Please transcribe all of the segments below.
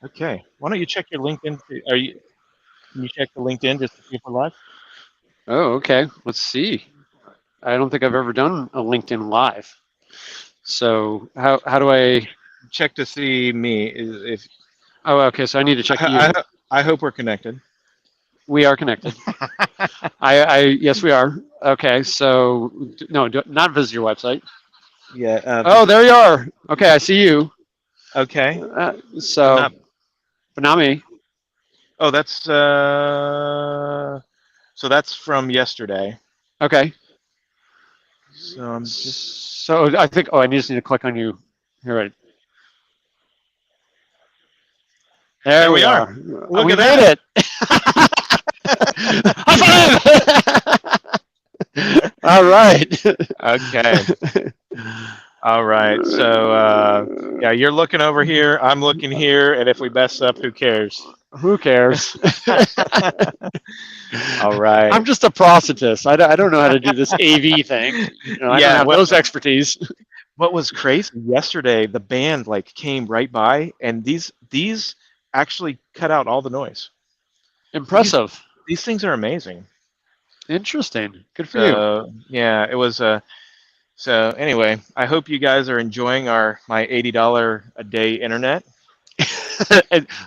Okay. Why don't you check your LinkedIn? Can you check the LinkedIn just to see if we're live? Oh, okay. Let's see. I don't think I've ever done a LinkedIn Live. So how do I? Check to see me. If Oh, okay. So I need to check I, you. I hope we're connected. We are connected. I yes, we are. Okay. So no, not visit your website. Yeah. Oh, there you are. Okay, I see you. Okay. But So, not. but not me. Oh, that's so that's from yesterday. Okay. So I'm just. So I think. Oh, I just need to click on you. Here, right. There There we we are. are. Look We at made that. it. High five! All right. Okay. All right. So yeah, you're looking over here. I'm looking here, and if we mess up, who cares? Who cares? All right. I'm just a prosthetist. I don't know how to do this AV thing. I don't Yeah. have those expertise. What was crazy yesterday? The band like came right by, and these actually cut out all the noise. These Impressive. these things are amazing. Interesting. Good for you. So yeah, it was. So anyway, I hope you guys are enjoying our my $80 a day internet.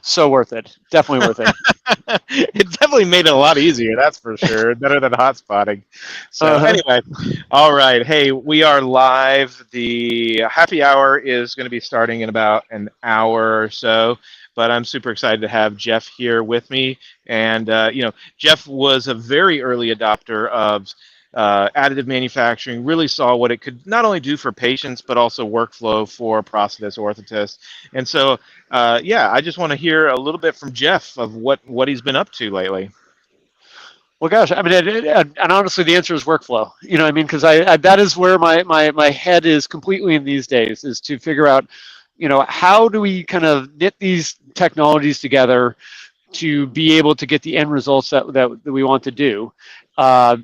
So worth it. Definitely worth it. It definitely made it a lot easier, that's for sure. Better than hotspotting. So Uh-huh. anyway, all right. Hey, we are live. The happy hour is going to be starting in about an hour or so. But I'm super excited to have Jeff here with me. And Jeff was a very early adopter of additive manufacturing. Really saw what it could not only do for patients but also workflow for prosthetists, orthotists. And so yeah, I just want to hear a little bit from Jeff of what he's been up to lately. Well, gosh, I mean, and honestly, the answer is workflow. I mean, because I that is where my head is completely in these days, is to figure out, how do we kind of knit these technologies together to be able to get the end results that we want to do.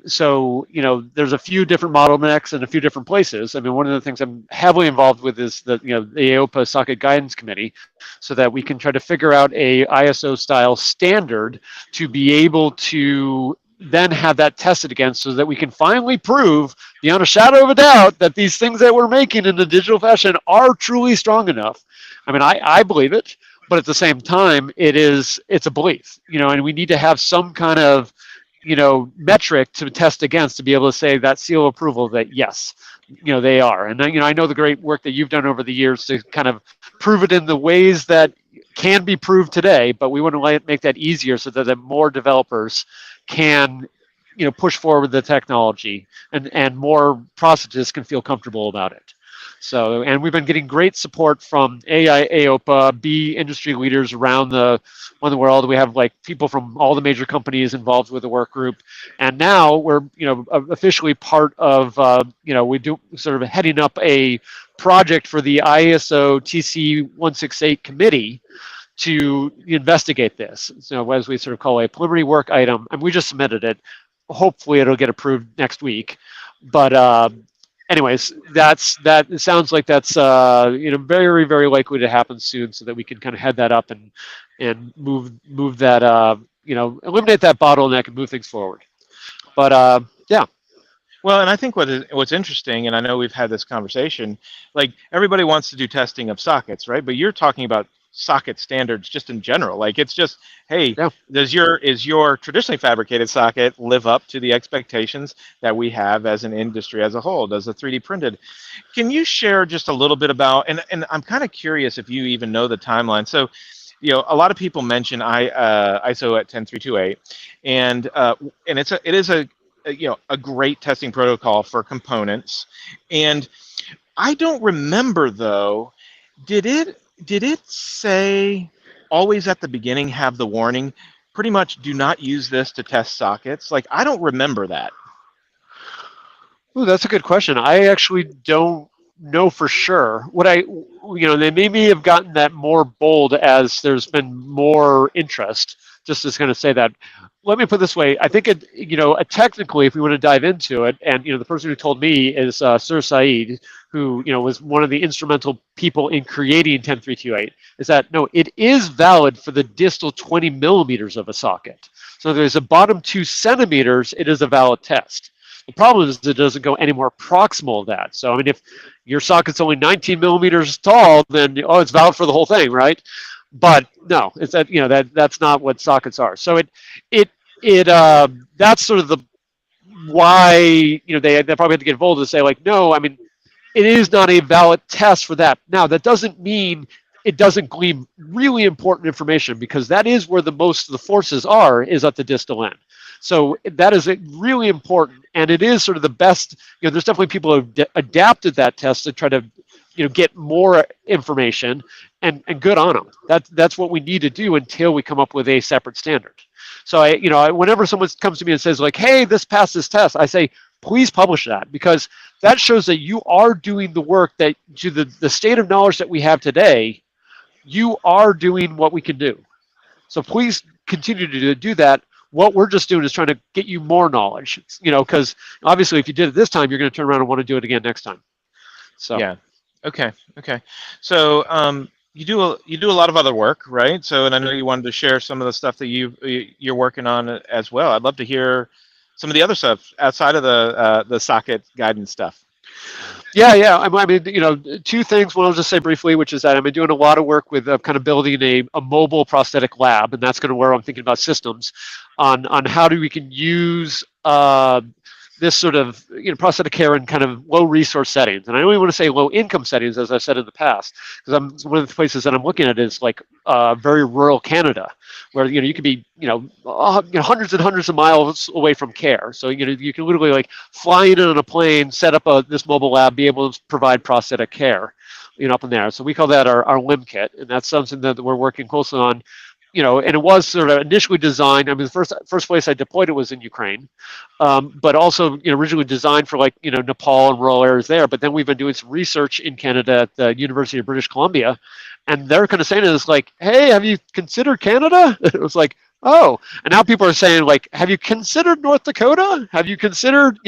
So, there's a few different bottlenecks in a few different places. I mean, one of the things I'm heavily involved with is the AOPA Socket Guidance Committee, so that we can try to figure out a ISO style standard to be able to then have that tested against, so that we can finally prove beyond a shadow of a doubt that these things that we're making in the digital fashion are truly strong enough. I mean, I believe it, but at the same time, it's a belief, and we need to have some kind of metric to test against, to be able to say that seal of approval that yes, they are. And I know the great work that you've done over the years to kind of prove it in the ways that can be proved today, but we want to make that easier, so that more developers can push forward the technology, and more prosthetists can feel comfortable about it. So, and we've been getting great support from AI, AOPA, B industry leaders around the world. We have like people from all the major companies involved with the work group, and now we're officially part of we do sort of heading up a project for the ISO TC 168 committee to investigate this. So as we sort of call a preliminary work item, and we just submitted it. Hopefully, it'll get approved next week. But anyways, that. It sounds like that's very very likely to happen soon, so that we can kind of head that up and move that eliminate that bottleneck and move things forward. But yeah, Well, and I think what's interesting, and I know we've had this conversation, like everybody wants to do testing of sockets, right? But you're talking about socket standards just in general. Like it's just, hey, yeah. is your traditionally fabricated socket live up to the expectations that we have as an industry as a whole? Does the 3D printed? Can you share just a little bit about? And I'm kind of curious if you even know the timeline. So, a lot of people mention ISO at 10328, and it is a great testing protocol for components. And I don't remember though, did it say always at the beginning have the warning, pretty much do not use this to test sockets? Like I don't remember that. Ooh, that's a good question. I actually don't know for sure. They maybe have gotten that more bold as there's been more interest just to kind of say that. Let me put it this way. I think technically, if we want to dive into it, and the person who told me is Sir Saeed, who was one of the instrumental people in creating 10328. Is that no, it is valid for the distal 20 millimeters of a socket. So there's a bottom 2 centimeters. It is a valid test. The problem is it doesn't go any more proximal of that. So I mean, if your socket's only 19 millimeters tall, then it's valid for the whole thing, right? But no, it's that's not what sockets are. So that's sort of the why they probably have to get involved to say like, no, I mean, it is not a valid test for that. Now that doesn't mean it doesn't glean really important information, because that is where the most of the forces are, is at the distal end. So that is really important, and it is sort of the best. There's definitely people who have adapted that test to try to get more information, and good on them. That's what we need to do until we come up with a separate standard. So whenever someone comes to me and says like, hey, this passed this test, I say, please publish that, because that shows that you are doing the work that, to the state of knowledge that we have today, you are doing what we can do. So please continue to do that. What we're just doing is trying to get you more knowledge, because obviously if you did it this time, you're going to turn around and want to do it again next time. So yeah. Okay. So you do a lot of other work, right? So, and I know you wanted to share some of the stuff that you're working on as well. I'd love to hear some of the other stuff outside of the socket guidance stuff. Yeah. I mean, two things. One I'll just say briefly, which is that I've been doing a lot of work with kind of building a mobile prosthetic lab, and that's kind of where I'm thinking about systems on how we can use this sort of prosthetic care in kind of low resource settings. And I don't even want to say low income settings, as I've said in the past, because one of the places that I'm looking at is like very rural Canada, where you could be hundreds and hundreds of miles away from care. So you can literally like fly in on a plane, set up this mobile lab, be able to provide prosthetic care up in there. So we call that our limb kit, and that's something that we're working closely on. And it was sort of initially designed. I mean, the first place I deployed it was in Ukraine, but also originally designed for like Nepal and rural areas there. But then we've been doing some research in Canada at the University of British Columbia, and they're kind of saying to us like, "Hey, have you considered Canada?" It was like, "Oh," and now people are saying like, "Have you considered North Dakota? Have you considered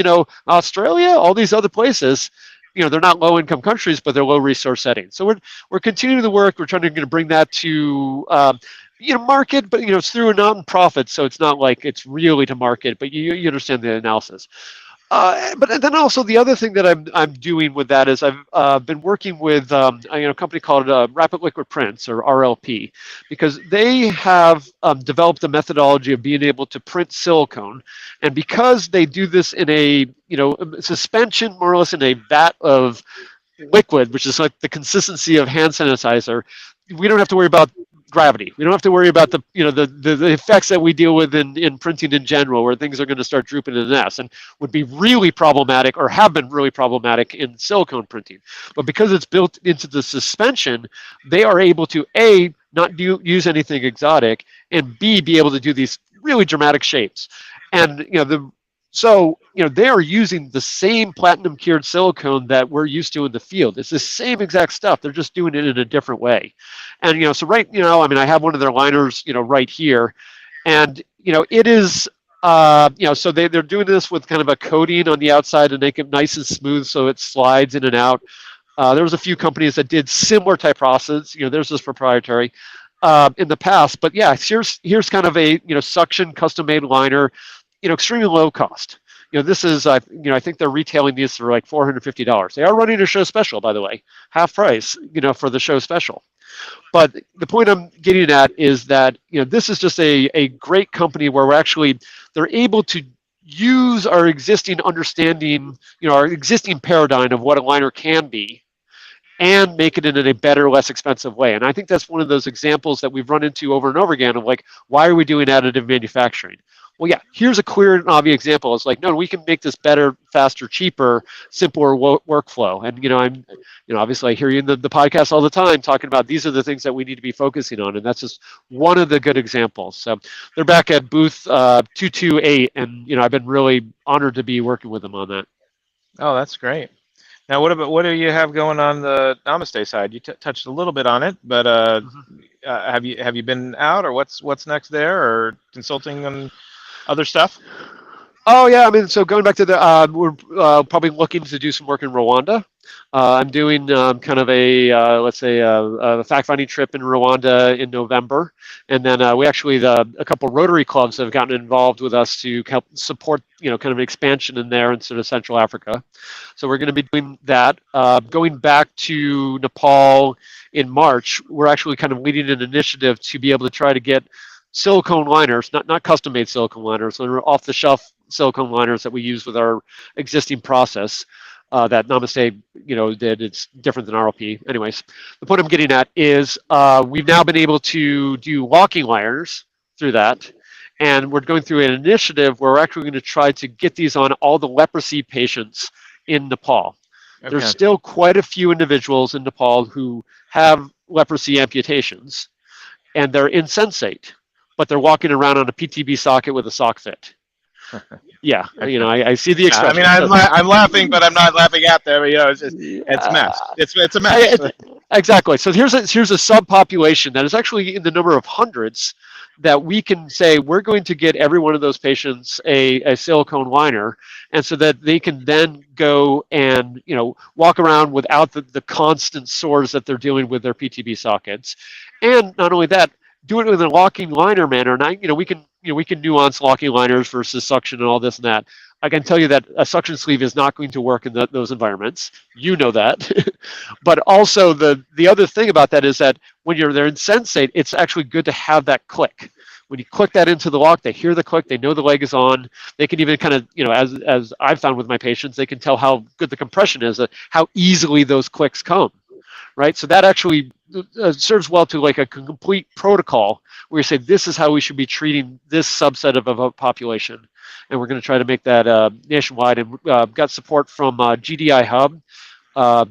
Australia? All these other places." They're not low-income countries, but they're low-resource settings. So we're continuing the work. We're trying to bring that to market, but it's through a non-profit, so it's not like it's really to market, but you understand the analysis. But then also the other thing that I'm doing with that is I've been working with a company called Rapid Liquid Prints, or RLP, because they have developed a methodology of being able to print silicone, and because they do this in a suspension, more or less in a vat of liquid, which is like the consistency of hand sanitizer, we don't have to worry about gravity. We don't have to worry about the effects that we deal with in printing in general, where things are going to start drooping in the nest and would be really problematic, or have been really problematic, in silicone printing. But because it's built into the suspension, they are able to A, not use anything exotic, and B, be able to do these really dramatic shapes. And they are using the same platinum cured silicone that we're used to in the field. It's the same exact stuff. They're just doing it in a different way. And so right, I mean, I have one of their liners, right here, and it is, so they're doing this with kind of a coating on the outside to make it nice and smooth, so it slides in and out. There was a few companies that did similar type process. Theirs is proprietary in the past, but yeah, here's kind of a suction custom made liner. Extremely low cost. This is, I think they're retailing these for like $450. They are running a show special, by the way, half price, for the show special. But the point I'm getting at is that, this is just a great company where they're able to use our existing understanding, our existing paradigm of what a liner can be, and make it in a better, less expensive way. And I think that's one of those examples that we've run into over and over again of like, why are we doing additive manufacturing? Well, yeah, here's a clear and obvious example. It's like, no, we can make this better, faster, cheaper, simpler workflow. And, I'm, obviously I hear you in the podcast all the time talking about these are the things that we need to be focusing on. And that's just one of the good examples. So they're back at booth 228. And, I've been really honored to be working with them on that. Oh, that's great. Now, what do you have going on the Namaste side? You touched a little bit on it, but have you been out, or what's next there, or consulting on other stuff? Oh yeah, I mean, so going back to the, we're probably looking to do some work in Rwanda. I'm doing kind of a let's say a fact-finding trip in Rwanda in November, and then we actually a couple Rotary clubs have gotten involved with us to help support kind of an expansion in there in sort of Central Africa. So we're going to be doing that. Going back to Nepal in March, we're actually kind of leading an initiative to be able to try to get silicone liners, not custom made silicone liners, so off the shelf silicone liners that we use with our existing process that Namaste, did. It's different than RLP. Anyways, the point I'm getting at is we've now been able to do locking liners through that. And we're going through an initiative where we're actually going to try to get these on all the leprosy patients in Nepal. Okay. There's still quite a few individuals in Nepal who have leprosy amputations, and they're insensate, but they're walking around on a PTB socket with a sock fit. Yeah, I see the expression. I mean, I'm laughing, but I'm not laughing at them. It's just, it's a mess. It's a mess. Exactly. So here's a subpopulation that is actually in the number of hundreds that we can say we're going to get every one of those patients a silicone liner, and so that they can then go and walk around without the constant sores that they're dealing with their PTB sockets, and not only that, do it in a locking liner manner. And we can nuance locking liners versus suction and all this and that. I can tell you that a suction sleeve is not going to work in those environments. You know that. But also the other thing about that is that when they're insensate, it's actually good to have that click. When you click that into the lock, they hear the click, they know the leg is on. They can even kind of, as I've found with my patients, they can tell how good the compression is, how easily those clicks come. Right, so that actually serves well to like a complete protocol where you say this is how we should be treating this subset of a population, and we're going to try to make that nationwide. And got support from GDI Hub,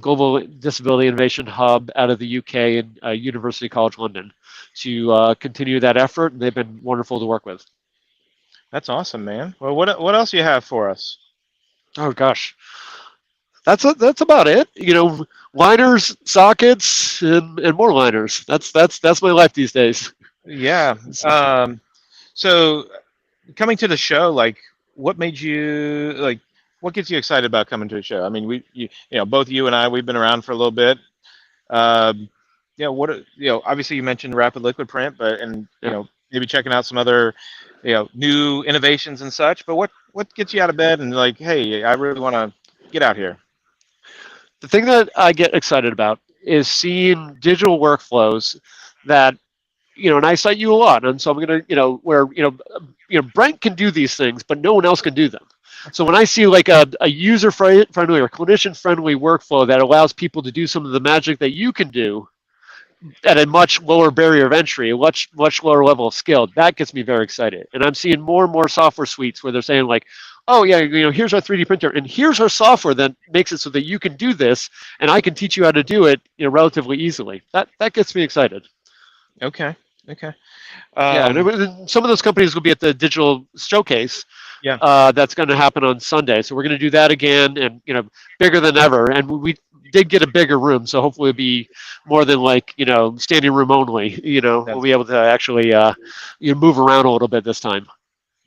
Global Disability Innovation Hub out of the UK and University College London to continue that effort, and they've been wonderful to work with. That's awesome, man. Well, what else do you have for us? Oh gosh. That's about it. Liners, sockets, and more liners. That's my life these days. Yeah. So coming to the show, like, what made you what gets you excited about coming to a show? I mean, both you and I, we've been around for a little bit. Obviously you mentioned Rapid Liquid Print, but maybe checking out some other, new innovations and such. But what gets you out of bed and like, hey, I really want to get out here? The thing that I get excited about is seeing digital workflows that, and I cite you a lot, and so I'm going to, where, Brent can do these things, but no one else can do them. So when I see like a user-friendly or clinician-friendly workflow that allows people to do some of the magic that you can do at a much lower barrier of entry, a much lower level of skill, that gets me very excited. And I'm seeing more and more software suites where they're saying like, oh yeah, here's our 3D printer, and here's our software that makes it so that you can do this, and I can teach you how to do it, relatively easily. That gets me excited. Okay. Yeah, and some of those companies will be at the digital showcase. Yeah. That's going to happen on Sunday, so we're going to do that again, and bigger than ever. And we did get a bigger room, so hopefully it'll be more than like standing room only. We'll be able to actually move around a little bit this time.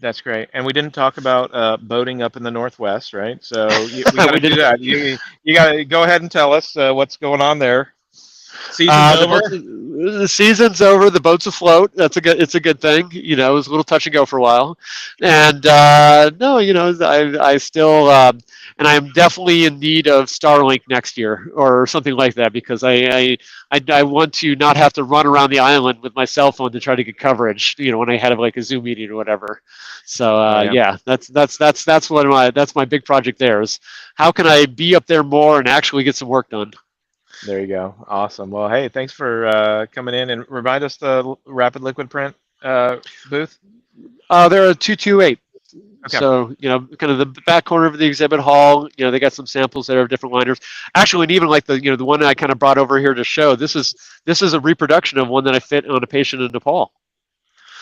That's great. And we didn't talk about boating up in the Northwest, right? So we got to do that. You got to go ahead and tell us what's going on there. Season's over. The season's over. The boat's afloat. It's a good thing. It was a little touch and go for a while, and no, I still and I'm definitely in need of Starlink next year or something like that, because I want to not have to run around the island with my cell phone to try to get coverage. When I had like a Zoom meeting or whatever. So yeah, that's my big project there is how can I be up there more and actually get some work done. There you go. Awesome. Well, hey, thanks for coming in, and remind us the Rapid Liquid Print booth. They're a 228. Okay. So, kind of the back corner of the exhibit hall, they got some samples there of different liners. Actually, and even like the one that I kind of brought over here to show, this is a reproduction of one that I fit on a patient in Nepal.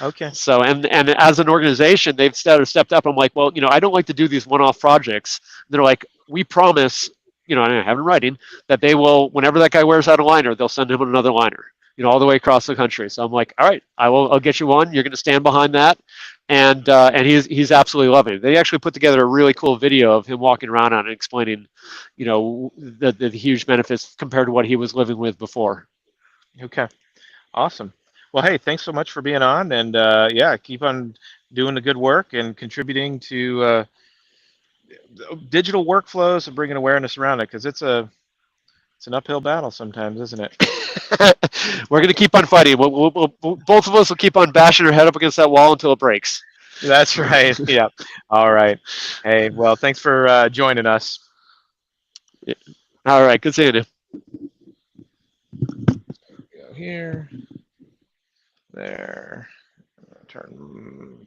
Okay. So, and as an organization, they've stepped up. I'm like, well, I don't like to do these one-off projects. They're like, we promise, and I have in writing that they will, whenever that guy wears out a liner, they'll send him another liner. all the way across the country. So I'm like, all right, I'll get you one. You're going to stand behind that, and he's absolutely loving it. They actually put together a really cool video of him walking around on it, explaining, the huge benefits compared to what he was living with before. Okay, awesome. Well, hey, thanks so much for being on, and yeah, keep on doing the good work and contributing to digital workflows and bringing awareness around it, because it's an uphill battle sometimes, isn't it? We're going to keep on fighting. Both of us will keep on bashing our head up against that wall until it breaks. That's right. Yeah. All right. Hey, well, thanks for joining us. All right. Good seeing you. Go here, there, turn.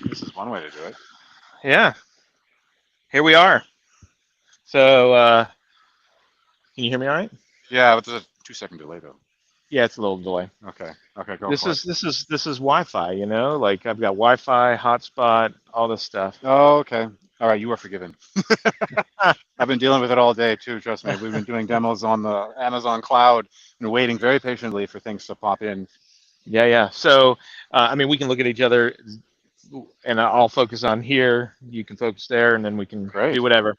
This is one way to do it. Yeah, here we are. So, can you hear me all right? Yeah, but there's a 2 second delay though. Yeah, it's a little delay. Okay. Okay, go This for it. is this is this is Wi-Fi, you know? Like I've got Wi-Fi, hotspot, all this stuff. Oh, okay. All right, you are forgiven. I've been dealing with it all day too, trust me. We've been doing demos on the Amazon cloud and waiting very patiently for things to pop in. Yeah, yeah. So, I mean, we can look at each other, and I'll focus on here. You can focus there, and then we can do Great. whatever.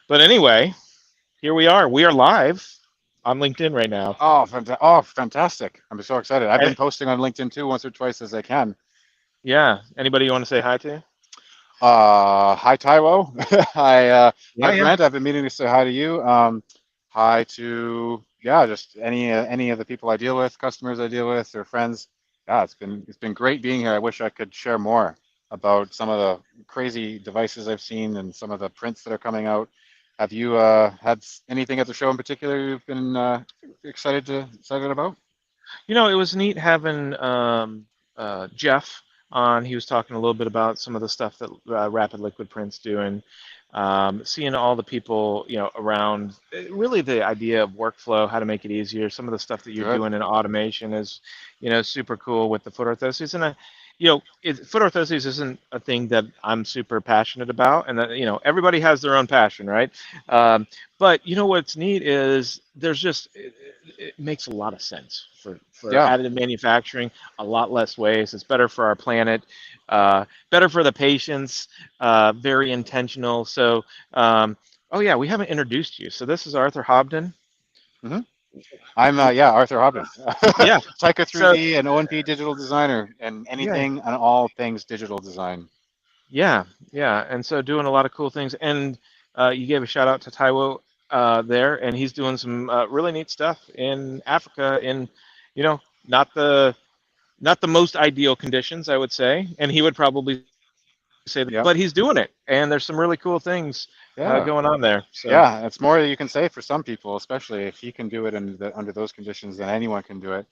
But anyway, here we are. We are live on LinkedIn right now. Oh, fantastic. I'm so excited. I've been And posting on LinkedIn too once or twice as I can. yeah, anybody you want to say hi to? Hi, Taiwo. Yeah, Hi, yeah. Brent. I've been meaning to say hi to you. Hi to, yeah, just any of the people I deal with, customers I deal with, or friends. Yeah, it's been great being here. I wish I could share more about some of the crazy devices I've seen and some of the prints that are coming out. Have you had anything at the show in particular you've been excited about? It was neat having Jeff on. He was talking a little bit about some of the stuff that Rapid Liquid Print's doing. Seeing all the people, around really the idea of workflow, how to make it easier. Some of the stuff that you're Good. doing in automation is, super cool with the foot orthoses. And foot orthoses isn't a thing that I'm super passionate about, and that, everybody has their own passion, right? But what's neat is there's just it makes a lot of sense for Yeah. additive manufacturing, a lot less waste. It's better for our planet, better for the patients, very intentional. So, oh yeah, we haven't introduced you. So this is Arthur Hobden. hmm I'm yeah, Arthur Hobden, Yeah. Taika So 3D and ONP digital designer, and yeah, anything and all things digital design. yeah, yeah. And so doing a lot of cool things. And you gave a shout out to Taiwo there, and he's doing some really neat stuff in Africa in, not the most ideal conditions, I would say, and he would probably say that, Yeah, but he's doing it, and there's some really cool things yeah, going on there. So yeah. It's more that you can say for some people, especially if he can do it under those conditions, then anyone can do it.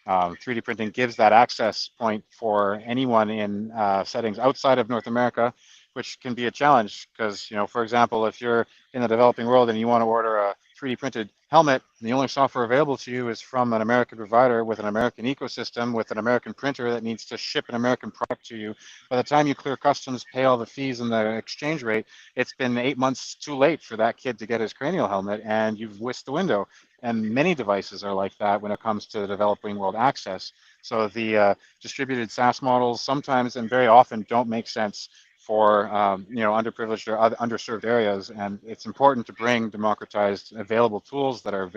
3D printing gives that access point for anyone in settings outside of North America, which can be a challenge because, for example, if you're in the developing world and you want to order a 3D printed helmet, and the only software available to you is from an American provider with an American ecosystem with an American printer that needs to ship an American product to you. By the time you clear customs, pay all the fees and the exchange rate, it's been 8 months too late for that kid to get his cranial helmet, and you've whisked the window. And many devices are like that when it comes to the developing world access. So the distributed SaaS models sometimes and very often don't make sense for underprivileged or underserved areas, and it's important to bring democratized available tools that are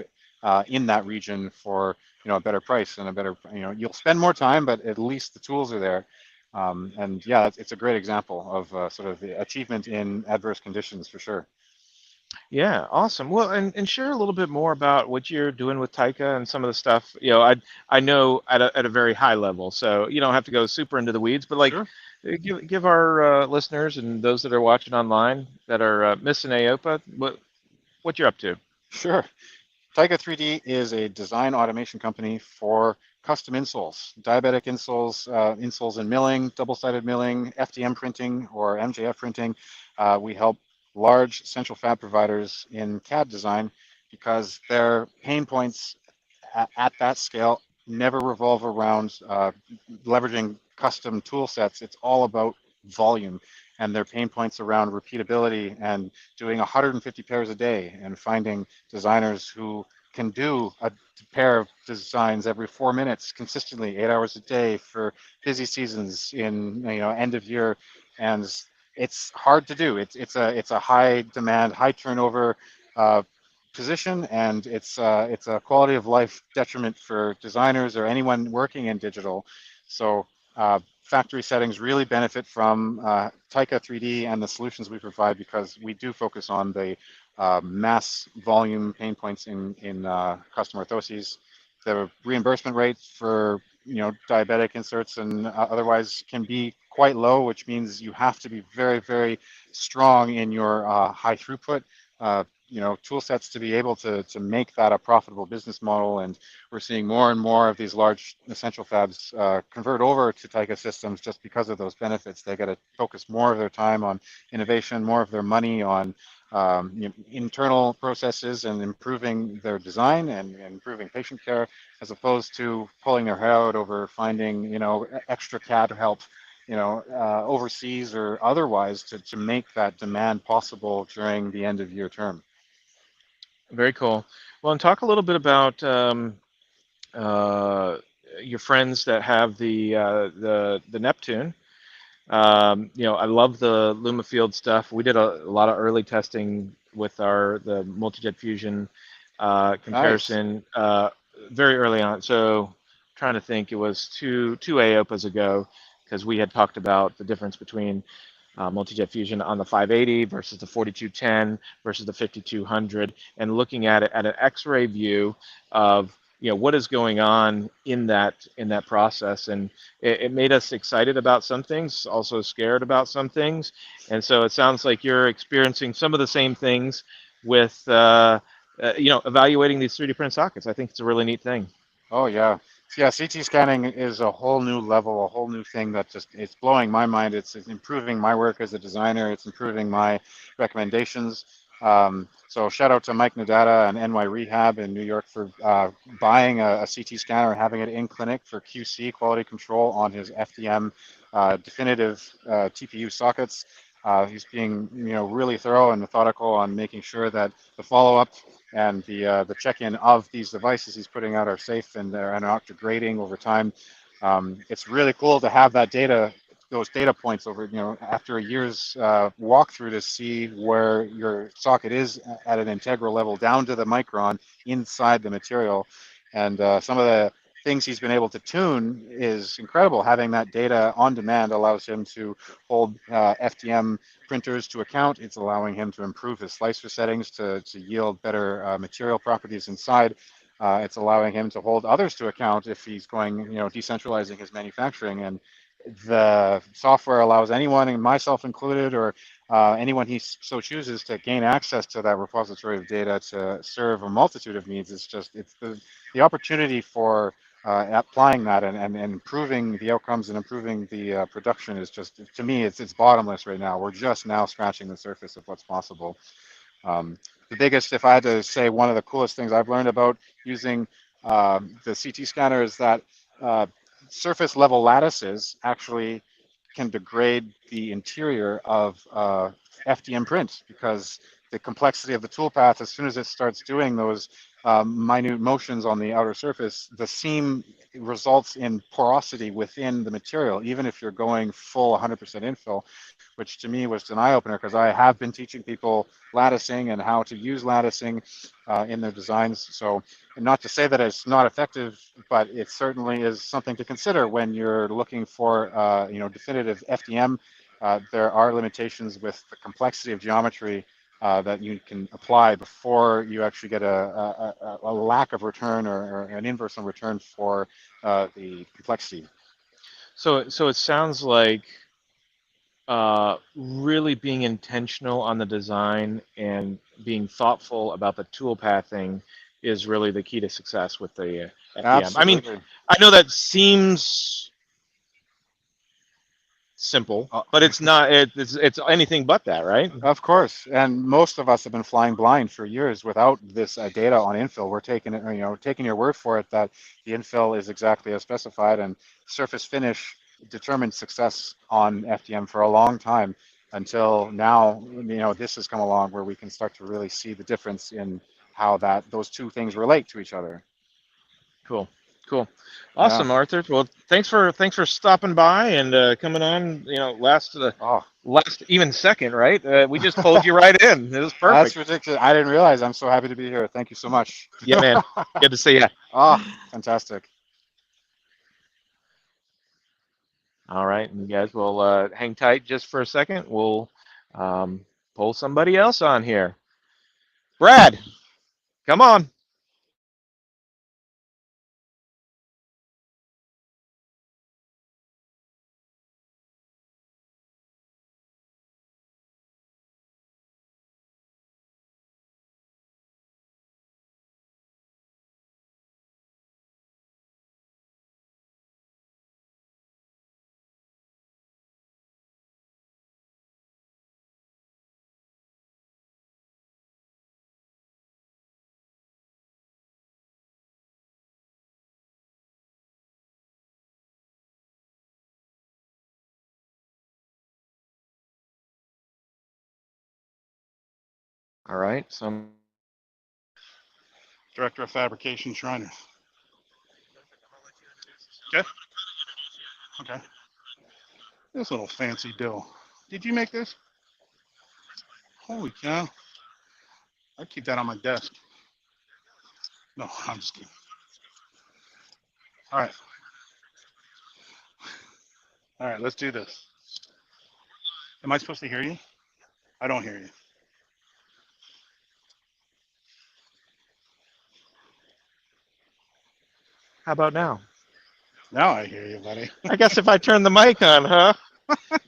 in that region for a better price and a better, you'll spend more time, but at least the tools are there. And yeah, it's a great example of sort of the achievement in adverse conditions for sure. yeah, awesome. Well, and share a little bit more about what you're doing with Taika and some of the stuff. I know at a very high level, so you don't have to go super into the weeds, but like Sure. give our listeners and those that are watching online that are missing AOPA what you're up to. Sure. Taika 3D is a design automation company for custom insoles, diabetic insoles, insoles and milling, double-sided milling, FDM printing, or MJF printing. We help large central fab providers in CAD design because their pain points at that scale never revolve around leveraging custom tool sets. It's all about volume, and their pain points around repeatability and doing 150 pairs a day and finding designers who can do a pair of designs every 4 minutes consistently, 8 hours a day for busy seasons in end of year. And it's hard to do. It's a high demand, high turnover uh, position, and it's a quality of life detriment for designers or anyone working in digital. So factory settings really benefit from Taika 3D and the solutions we provide because we do focus on the mass volume pain points in custom orthoses. The reimbursement rates for diabetic inserts and otherwise can be quite low, which means you have to be very, very strong in your high throughput. tool sets to be able to make that a profitable business model. And we're seeing more and more of these large essential fabs convert over to Taiga systems just because of those benefits. They got to focus more of their time on innovation, more of their money on internal processes and improving their design and improving patient care, as opposed to pulling their hair out over finding extra CAD help overseas or otherwise to make that demand possible during the end of year term. Very cool. Well, and talk a little bit about uh, your friends that have the Neptune. I love the LumaField stuff. We did a lot of early testing with the multi-jet fusion Nice. comparison very early on. So trying to think, it was two AOPAs ago, because we had talked about the difference between multi-jet fusion on the 580 versus the 4210 versus the 5200, and looking at it at an X-ray view of what is going on in that process. And it made us excited about some things, also scared about some things. And so it sounds like you're experiencing some of the same things with evaluating these 3D print sockets. I think it's a really neat thing. Oh yeah. Yeah, CT scanning is a whole new level, a whole new thing that just it's blowing my mind. It's improving my work as a designer. It's improving my recommendations. So shout out to Mike Nadata and NY Rehab in New York for buying a CT scanner and having it in clinic for QC quality control on his FDM definitive TPU sockets. He's being really thorough and methodical on making sure that the follow-up and the check-in of these devices he's putting out are safe and they're not degrading over time. It's really cool to have that data, those data points over, after a year's walkthrough to see where your socket is at an integral level down to the micron inside the material. And some of the things he's been able to tune is incredible. Having that data on demand allows him to hold FDM printers to account. It's allowing him to improve his slicer settings to yield better material properties inside. It's allowing him to hold others to account if he's going, decentralizing his manufacturing. And the software allows anyone, and myself included, or anyone he so chooses, to gain access to that repository of data to serve a multitude of needs. It's the opportunity for applying that and improving the outcomes and improving the production is just, to me, it's bottomless right now. We're just now scratching the surface of what's possible. The biggest, if I had to say, one of the coolest things I've learned about using the CT scanner is that surface level lattices actually can degrade the interior of FDM print, because the complexity of the toolpath, as soon as it starts doing those minute motions on the outer surface, the seam results in porosity within the material, even if you're going full 100% infill, which to me was an eye-opener, because I have been teaching people latticing and how to use latticing in their designs. So, and not to say that it's not effective, but it certainly is something to consider when you're looking for definitive FDM. There are limitations with the complexity of geometry that you can apply before you actually get a lack of return or an inverse on return for the complexity. So it sounds like really being intentional on the design and being thoughtful about the tool pathing is really the key to success with the FDM. I mean, Absolutely. I know that seems simple, but it's not. It's anything but that, right? Of course, and most of us have been flying blind for years without this data on infill. We're taking it, taking your word for it that the infill is exactly as specified, and surface finish determined success on FDM for a long time, until now. This has come along where we can start to really see the difference in how those two things relate to each other. Cool, cool, Yeah. awesome, Arthur. Well, thanks for stopping by and coming on. Oh, Last even second, right? We just pulled you right in. It was that's perfect. ridiculous. I didn't realize. I'm so happy to be here. Thank you so much. Yeah, man. Good to see you. Ah, fantastic. All right, and you guys will hang tight just for a second. We'll um, pull somebody else on here. Brad, come on. All right. So Director of Fabrication, Shriners. Okay. Okay. This little fancy dough. Did you make this? Holy cow. I keep that on my desk. No, I'm just kidding. All right. All right, let's do this. Am I supposed to hear you? I don't hear you. how about now? Now I hear you, buddy. I guess if I turn the mic on, huh?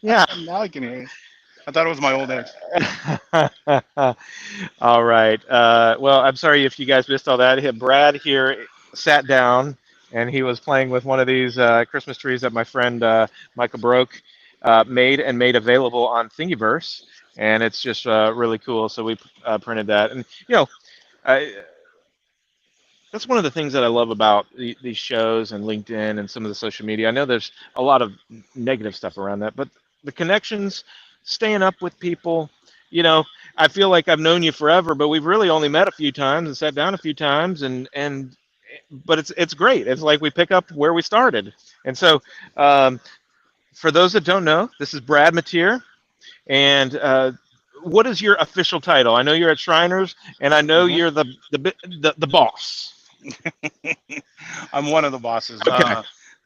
Yeah. Now I can hear you. I thought it was my old age. All right. Well, I'm sorry if you guys missed all that. Brad here sat down and he was playing with one of these Christmas trees that my friend Michael Broke made and made available on Thingiverse. And it's just really cool. So we printed that. And, I, that's one of the things that I love about these shows and LinkedIn and some of the social media. I know there's a lot of negative stuff around that, but the connections, staying up with people, you know, I feel like I've known you forever, but we've really only met a few times and sat down a few times, and but it's great. It's like we pick up where we started, and so for those that don't know, this is Brad Mateer, and what is your official title? I know you're at Shriners, and I know Hmm. you're the boss. I'm one of the bosses. Okay.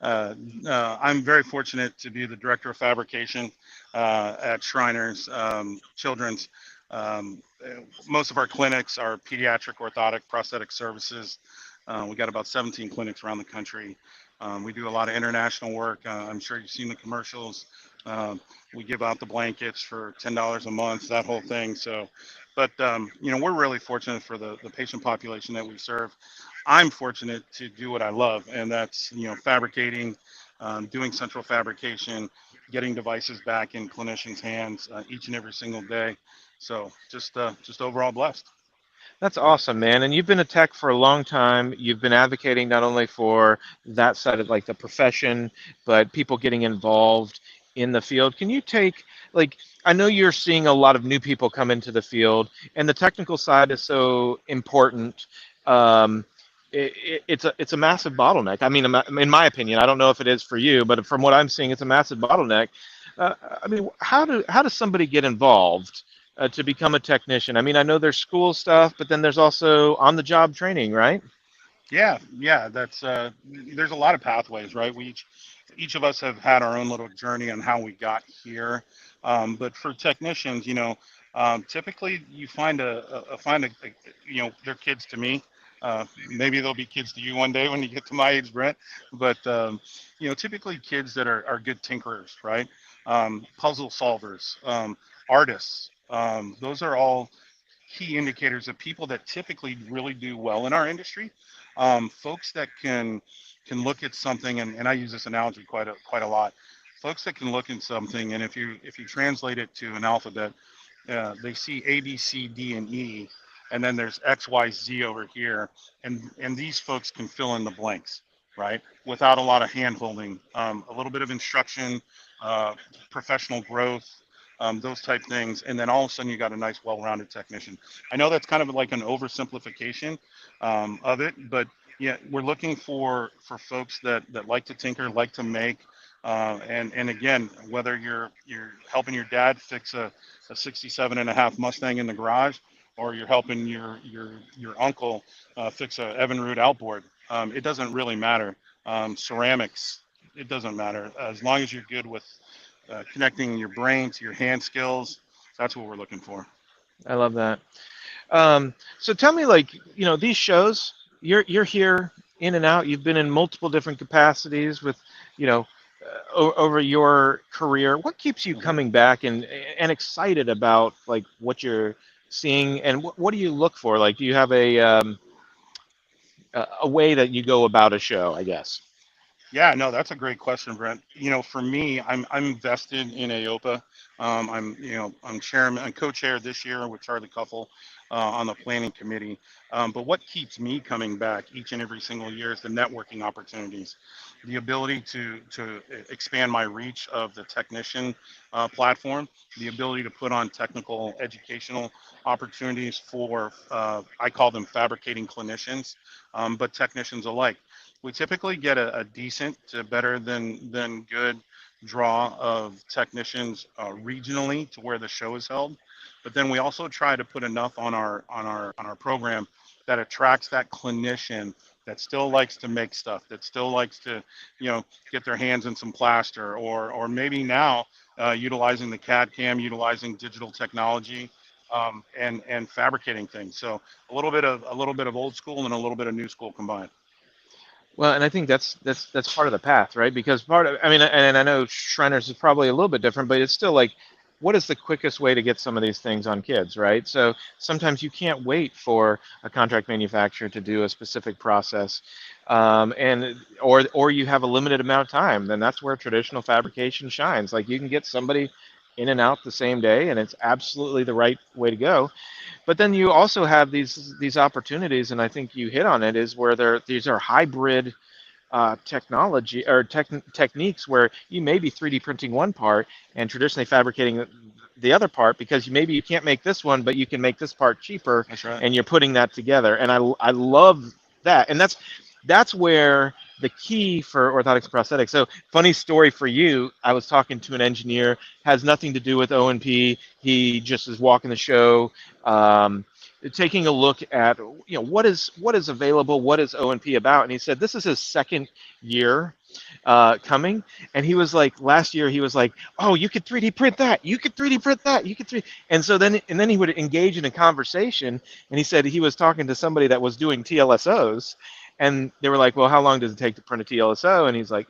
I'm very fortunate to be the director of fabrication at Shriners Children's. Most of our clinics are pediatric orthotic prosthetic services. We got about 17 clinics around the country. We do a lot of international work. I'm sure you've seen the commercials. Um, we give out the blankets for $10 a month, that whole thing. So, but we're really fortunate for the patient population that we serve. I'm fortunate to do what I love, and that's fabricating, doing central fabrication, getting devices back in clinicians' hands each and every single day. So just overall blessed. That's awesome, man. And you've been a tech for a long time. You've been advocating not only for that side of like the profession, but people getting involved in the field. Can you take, like, I know you're seeing a lot of new people come into the field, and the technical side is so important. Um, it's a massive bottleneck. I mean, in my opinion, I don't know if it is for you, but from what I'm seeing, it's a massive bottleneck. I mean, how does somebody get involved to become a technician? I mean, I know there's school stuff, but then there's also on-the-job training, right? Yeah, yeah, that's there's a lot of pathways, right? We each of us have had our own little journey on how we got here. But for technicians, typically you find they're kids to me. Maybe they'll be kids to you one day when you get to my age, Brent. But typically kids that are good tinkerers, right? Puzzle solvers, artists. Those are all key indicators of people that typically really do well in our industry. Folks that can look at something, and I use this analogy quite a lot. Folks that can look at something, and if you translate it to an alphabet, they see A, B, C, D, and E, and then there's X, Y, Z over here, and these folks can fill in the blanks, right? Without a lot of hand holding, a little bit of instruction, uh, professional growth, those type things, and then all of a sudden you got a nice, well-rounded technician. I know that's kind of like an oversimplification of it, but yeah, we're looking for folks that like to tinker, like to make, and again, whether you're helping your dad fix a 67 and a half Mustang in the garage, or you're helping your uncle fix a Evinrude outboard, it doesn't really matter. Ceramics, it doesn't matter as long as you're good with connecting your brain to your hand skills. That's what we're looking for. I love that. So tell me, like, these shows, you're here in and out. You've been in multiple different capacities with, over your career. What keeps you Mhm. coming back and excited about like what you're seeing, and what do you look for? Like, do you have a way that you go about a show, I guess? Yeah, no, that's a great question, Brent. For me, I'm invested in AOPA. I'm chairman, I'm co-chair this year with Charlie Cuffle on the planning committee. But what keeps me coming back each and every single year is the networking opportunities, the ability to expand my reach of the technician platform, the ability to put on technical educational opportunities for I call them fabricating clinicians, but technicians alike. We typically get a decent to better than good draw of technicians regionally to where the show is held, but then we also try to put enough on our program that attracts that clinician that still likes to make stuff, that still likes to get their hands in some plaster, or maybe now utilizing the CAD CAM, utilizing digital technology, and fabricating things. So a little bit of old school and a little bit of new school combined. Well, and I think that's part of the path, right? Because part of, I mean, and I know Shriners is probably a little bit different, but it's still like, what is the quickest way to get some of these things on kids, right? So sometimes you can't wait for a contract manufacturer to do a specific process, and or you have a limited amount of time. Then that's where traditional fabrication shines. Like you can get somebody in and out the same day, and it's absolutely the right way to go. But then you also have these opportunities, and I think you hit on it, is where these are hybrid technology or techniques where you may be 3D printing one part and traditionally fabricating the other part because maybe you can't make this one, but you can make this part cheaper, That's right. and you're putting that together. And I love that, and that's where the key for orthotics and prosthetics. So funny story for you, I was talking to an engineer, has nothing to do with O&P. He just is walking the show, um, taking a look at what is available, what is O&P about, and he said this is his second year coming, and he was like, last year he was like, oh, you could 3D print that, you could 3D print that, you could 3D, and so then he would engage in a conversation, and he said he was talking to somebody that was doing TLSOs, and they were like, well, how long does it take to print a TLSO? And he's like,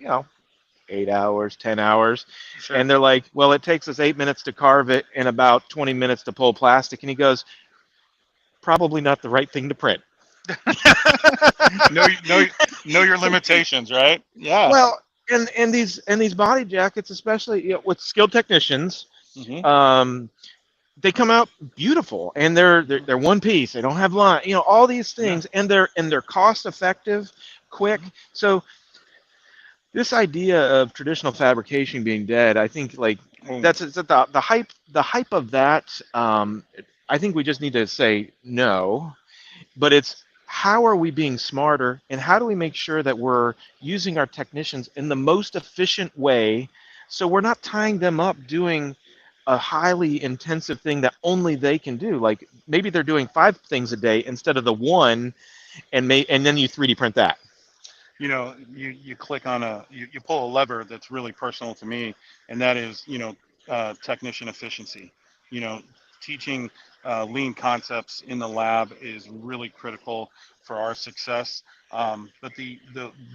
8 hours, 10 hours. Sure. And they're like, well, it takes us 8 minutes to carve it and about 20 minutes to pull plastic. And he goes, probably not the right thing to print. know your limitations, right? Yeah. Well, and these body jackets, especially with skilled technicians, Hmm. um, they come out beautiful, and they're one piece. They don't have line, all these Yeah. things, and they're cost effective, quick. Hmm. So this idea of traditional fabrication being dead, I think like Oh, that's it's the hype of that. I think we just need to say no, but it's how are we being smarter and how do we make sure that we're using our technicians in the most efficient way so we're not tying them up doing a highly intensive thing that only they can do. Like maybe they're doing 5 things a day instead of the one, and then you 3D print that. you click on you pull a lever that's really personal to me, and that is technician efficiency. You know, teaching lean concepts in the lab is really critical for our success. But the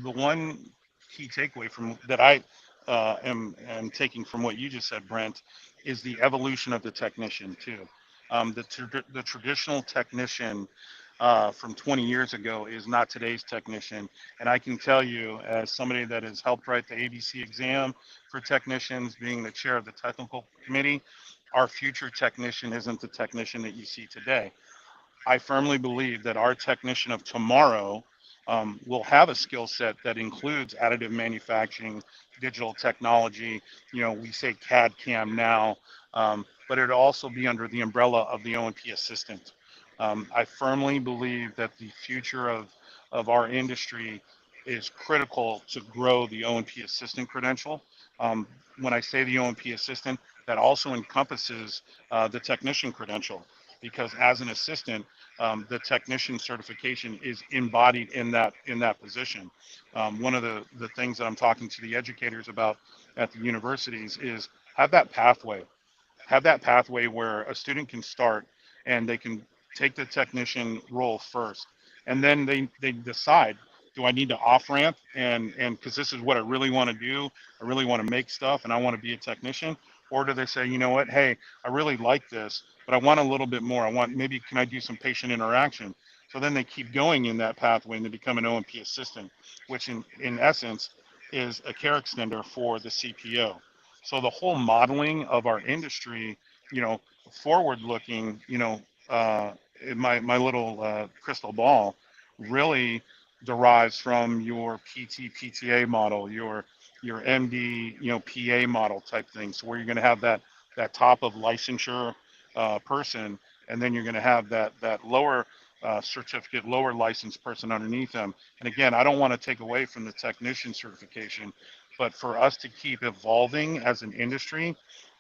one key takeaway from that I am taking from what you just said, Brent, is the evolution of the technician too. The traditional technician from 20 years ago is not today's technician. And I can tell you, as somebody that has helped write the ABC exam for technicians, being the chair of the technical committee, our future technician isn't the technician that you see today. I firmly believe that our technician of tomorrow will have a skill set that includes additive manufacturing, digital technology. We say CAD CAM now, but it'll also be under the umbrella of the O&P assistant. I firmly believe that the future of our industry is critical to grow the O&P assistant credential. Um, when I say the O&P assistant, that also encompasses the technician credential, because as an assistant, the technician certification is embodied in that position. One of the things that I'm talking to the educators about at the universities is have that pathway, where a student can start and they can take the technician role first, and then they decide, do I need to off ramp and because this is what I really want to do, I really want to make stuff and I want to be a technician, or do they say, you know what, hey, I really like this, but I want a little bit more. I want, maybe can I do some patient interaction? So then they keep going in that pathway and they become an O&P assistant, which in essence is a care extender for the CPO. So the whole modeling of our industry, you know, forward looking, in my little crystal ball really derives from your PT PTA model, your MD, PA model type thing. So where you're going to have that top of licensure person, and then you're going to have that lower certificate, lower licensed person underneath them. And again, I don't want to take away from the technician certification, but for us to keep evolving as an industry,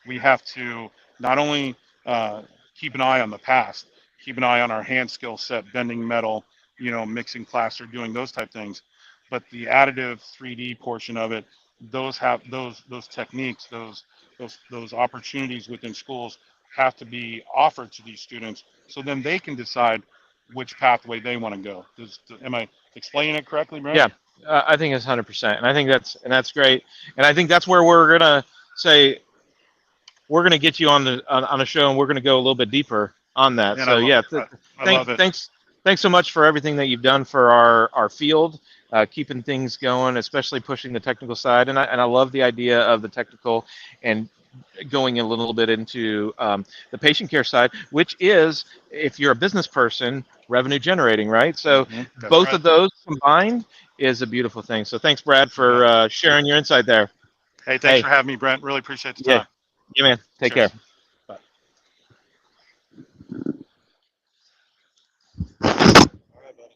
we have to not only uh, keep an eye on the past, keep an eye on our hand skill set, bending metal, mixing plaster, doing those type things, but the additive 3D portion of it, those techniques, those opportunities within schools have to be offered to these students, so then they can decide which pathway they want to go. Am I explaining it correctly, Brent? Yeah, I think it's 100%, and I think that's great, and I think that's where we're gonna say we're gonna get you on a show, and we're gonna go a little bit deeper on that. Man, So yeah, I love it. thanks so much for everything that you've done for our field, keeping things going, especially pushing the technical side, and I love the idea of the technical and going a little bit into the patient care side, which is, if you're a business person, revenue generating, right? So That's both right. of those combined is a beautiful thing. So thanks, Brad, You bet. for sharing your insight there. Hey, thanks Hey, for having me, Brent. Really appreciate the yeah, time. yeah, man. Take care. Cheers. Bye. All right, buddy.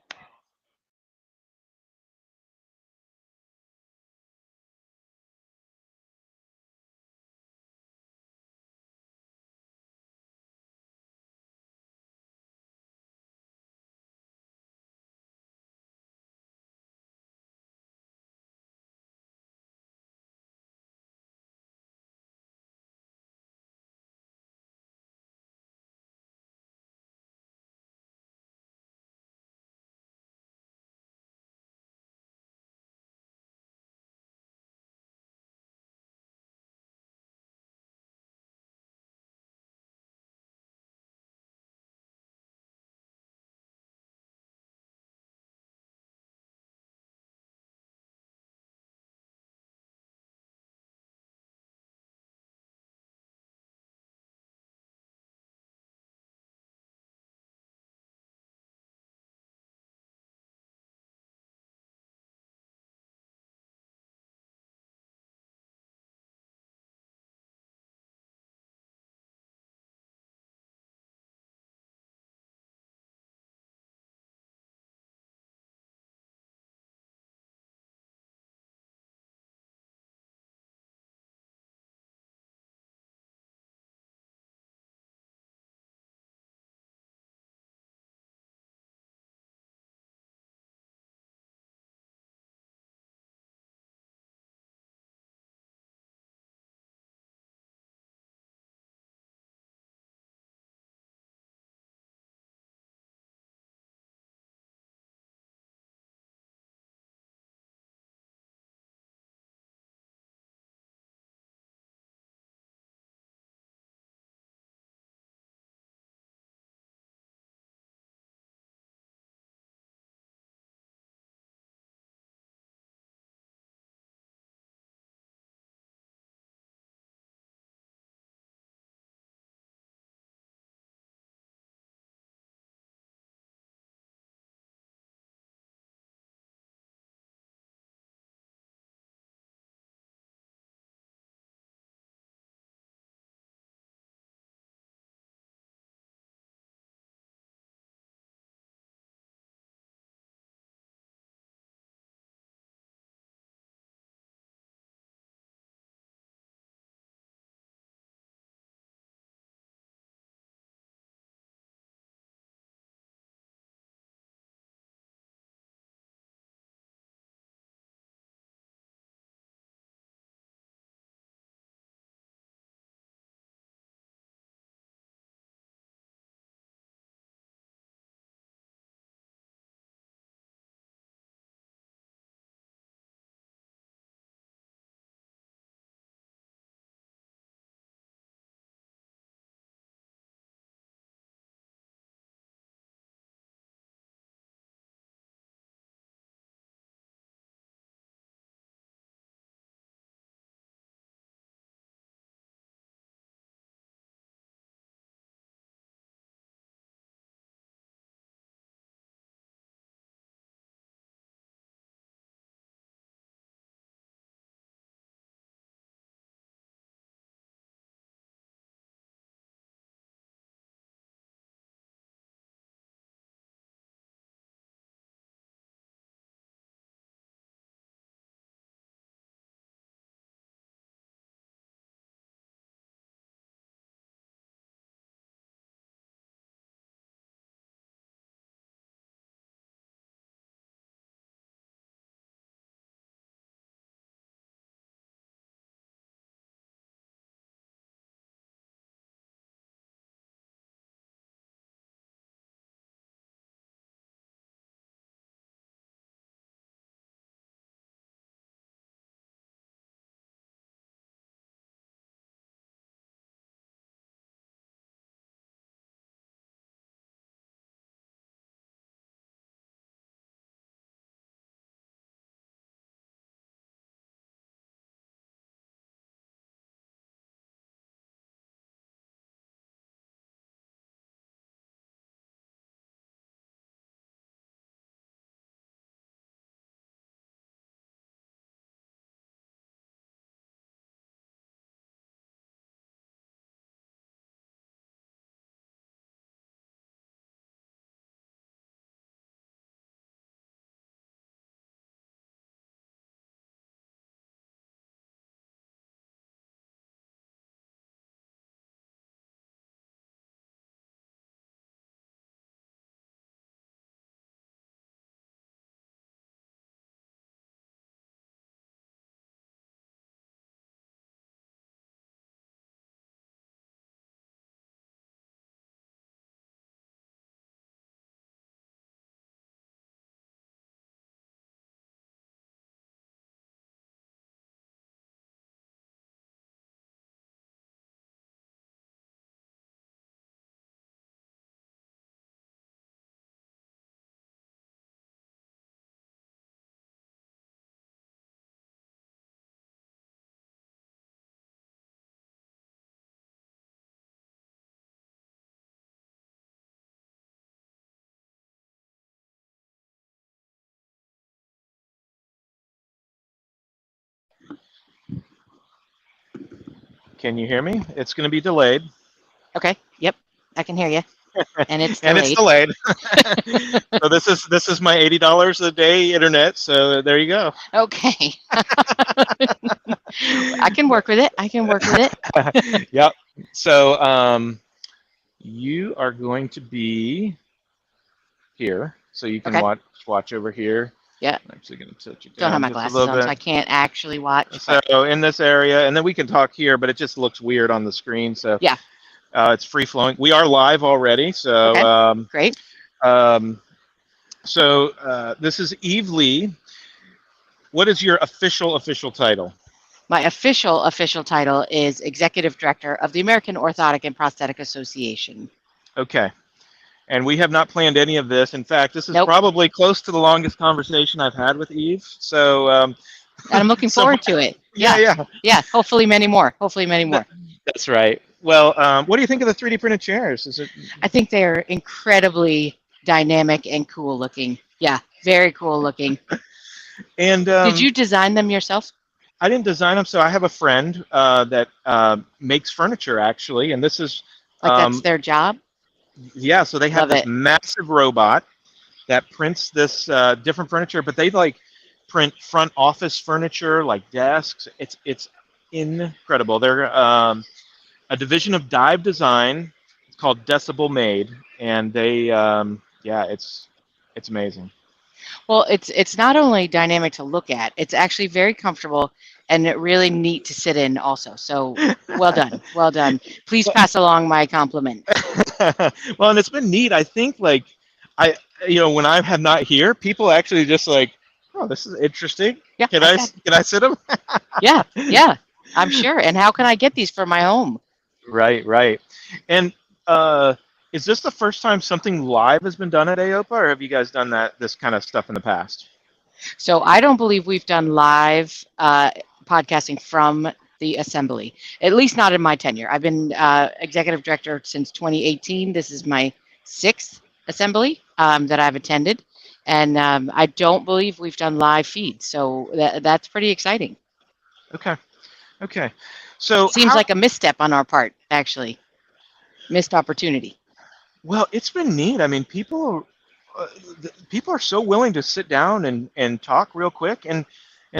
Can you hear me? It's going to be delayed. Okay. Yep. I can hear you. And it's And it's delayed. delayed. So this is my $80 a day internet. So there you go. Okay. I can work with it. I can work with it. Yep. So you are going to be here, so you can Okay. watch over here. Yeah. I'm actually going to tilt you Don't have down my just a glasses little on, so I bit. can't actually watch. But So in this area, and then we can talk here, but it just looks weird on the screen. So Yeah. It's free flowing. We are live already. So Okay. Great. this is Eve Lee. What is your official title? My official title is Executive Director of the American Orthotic and Prosthetic Association. Okay. And we have not planned any of this. In fact, this is Nope. probably close to the longest conversation I've had with Eve. So And I'm looking So- forward to it. yeah. Yeah. Hopefully many more. Hopefully many more. That's right. Well, what do you think of the 3D printed chairs? Is it? I think they're incredibly dynamic and cool looking. Yeah. Very cool looking. And Did you design them yourself? I didn't design them, so I have a friend that makes furniture actually, and this is Like that's their job? yeah. So they have Love this it. massive robot that prints this different furniture, but they like print front office furniture like desks. It's incredible. They're a division of Dive Design. It's called Decibel Made, and they yeah, it's amazing. Well, it's not only dynamic to look at, it's actually very comfortable and really neat to sit in also. So well done. Well done. Please pass along my compliment. Well, and it's been neat. I think like when I have not here, people actually just like, oh, this is interesting. Yeah. Can I sit them? Yeah. Yeah. I'm sure. And how can I get these for my home? Right. And is this the first time something live has been done at AOPA, or have you guys done this kind of stuff in the past? So I don't believe we've done live podcasting from the assembly, at least not in my tenure. I've been executive director since 2018. This is my 6th assembly that I've attended. And I don't believe we've done live feeds. So that's pretty exciting. Okay. So Seems like a misstep on our part, actually. Missed opportunity. well, it's been neat. I mean, people are so willing to sit down and talk real quick, and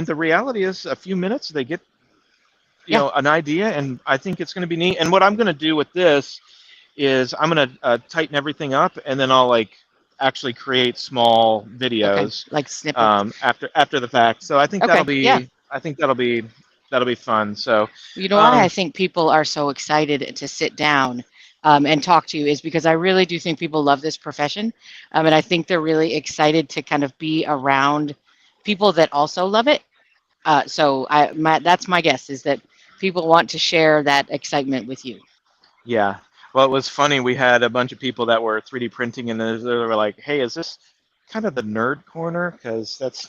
the reality is, a few minutes they get an idea, and I think it's going to be neat. And what I'm going to do with this is I'm going to tighten everything up, and then I'll like actually create small videos Like snippets. after the fact. So I think Okay, that'll be yeah. that'll be fun. So You know why I think people are so excited to sit down and talk to you is because I really do think people love this profession. And I think they're really excited to kind of be around people that also love it. So that's my guess, is that people want to share that excitement with you. yeah. Well, it was funny. We had a bunch of people that were 3D printing, and they were like, "Hey, is this kind of the nerd corner? Because that's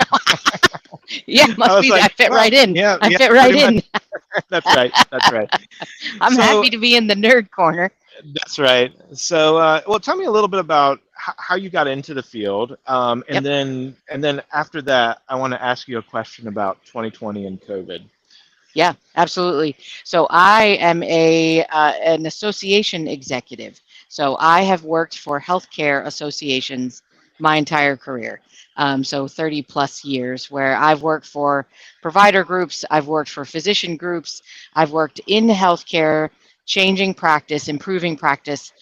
Yeah, I must was be. like, I fit well, right in. yeah, I yeah, fit right pretty in. much. That's right. That's right. I'm So- happy to be in the nerd corner. That's right. So, well, tell me a little bit about how you got into the field, and Yep. then after that, I want to ask you a question about 2020 and COVID. Yeah, absolutely. So I am an association executive. So I have worked for healthcare associations my entire career. So 30 plus years, where I've worked for provider groups, I've worked for physician groups, I've worked in healthcare, changing practice, improving practice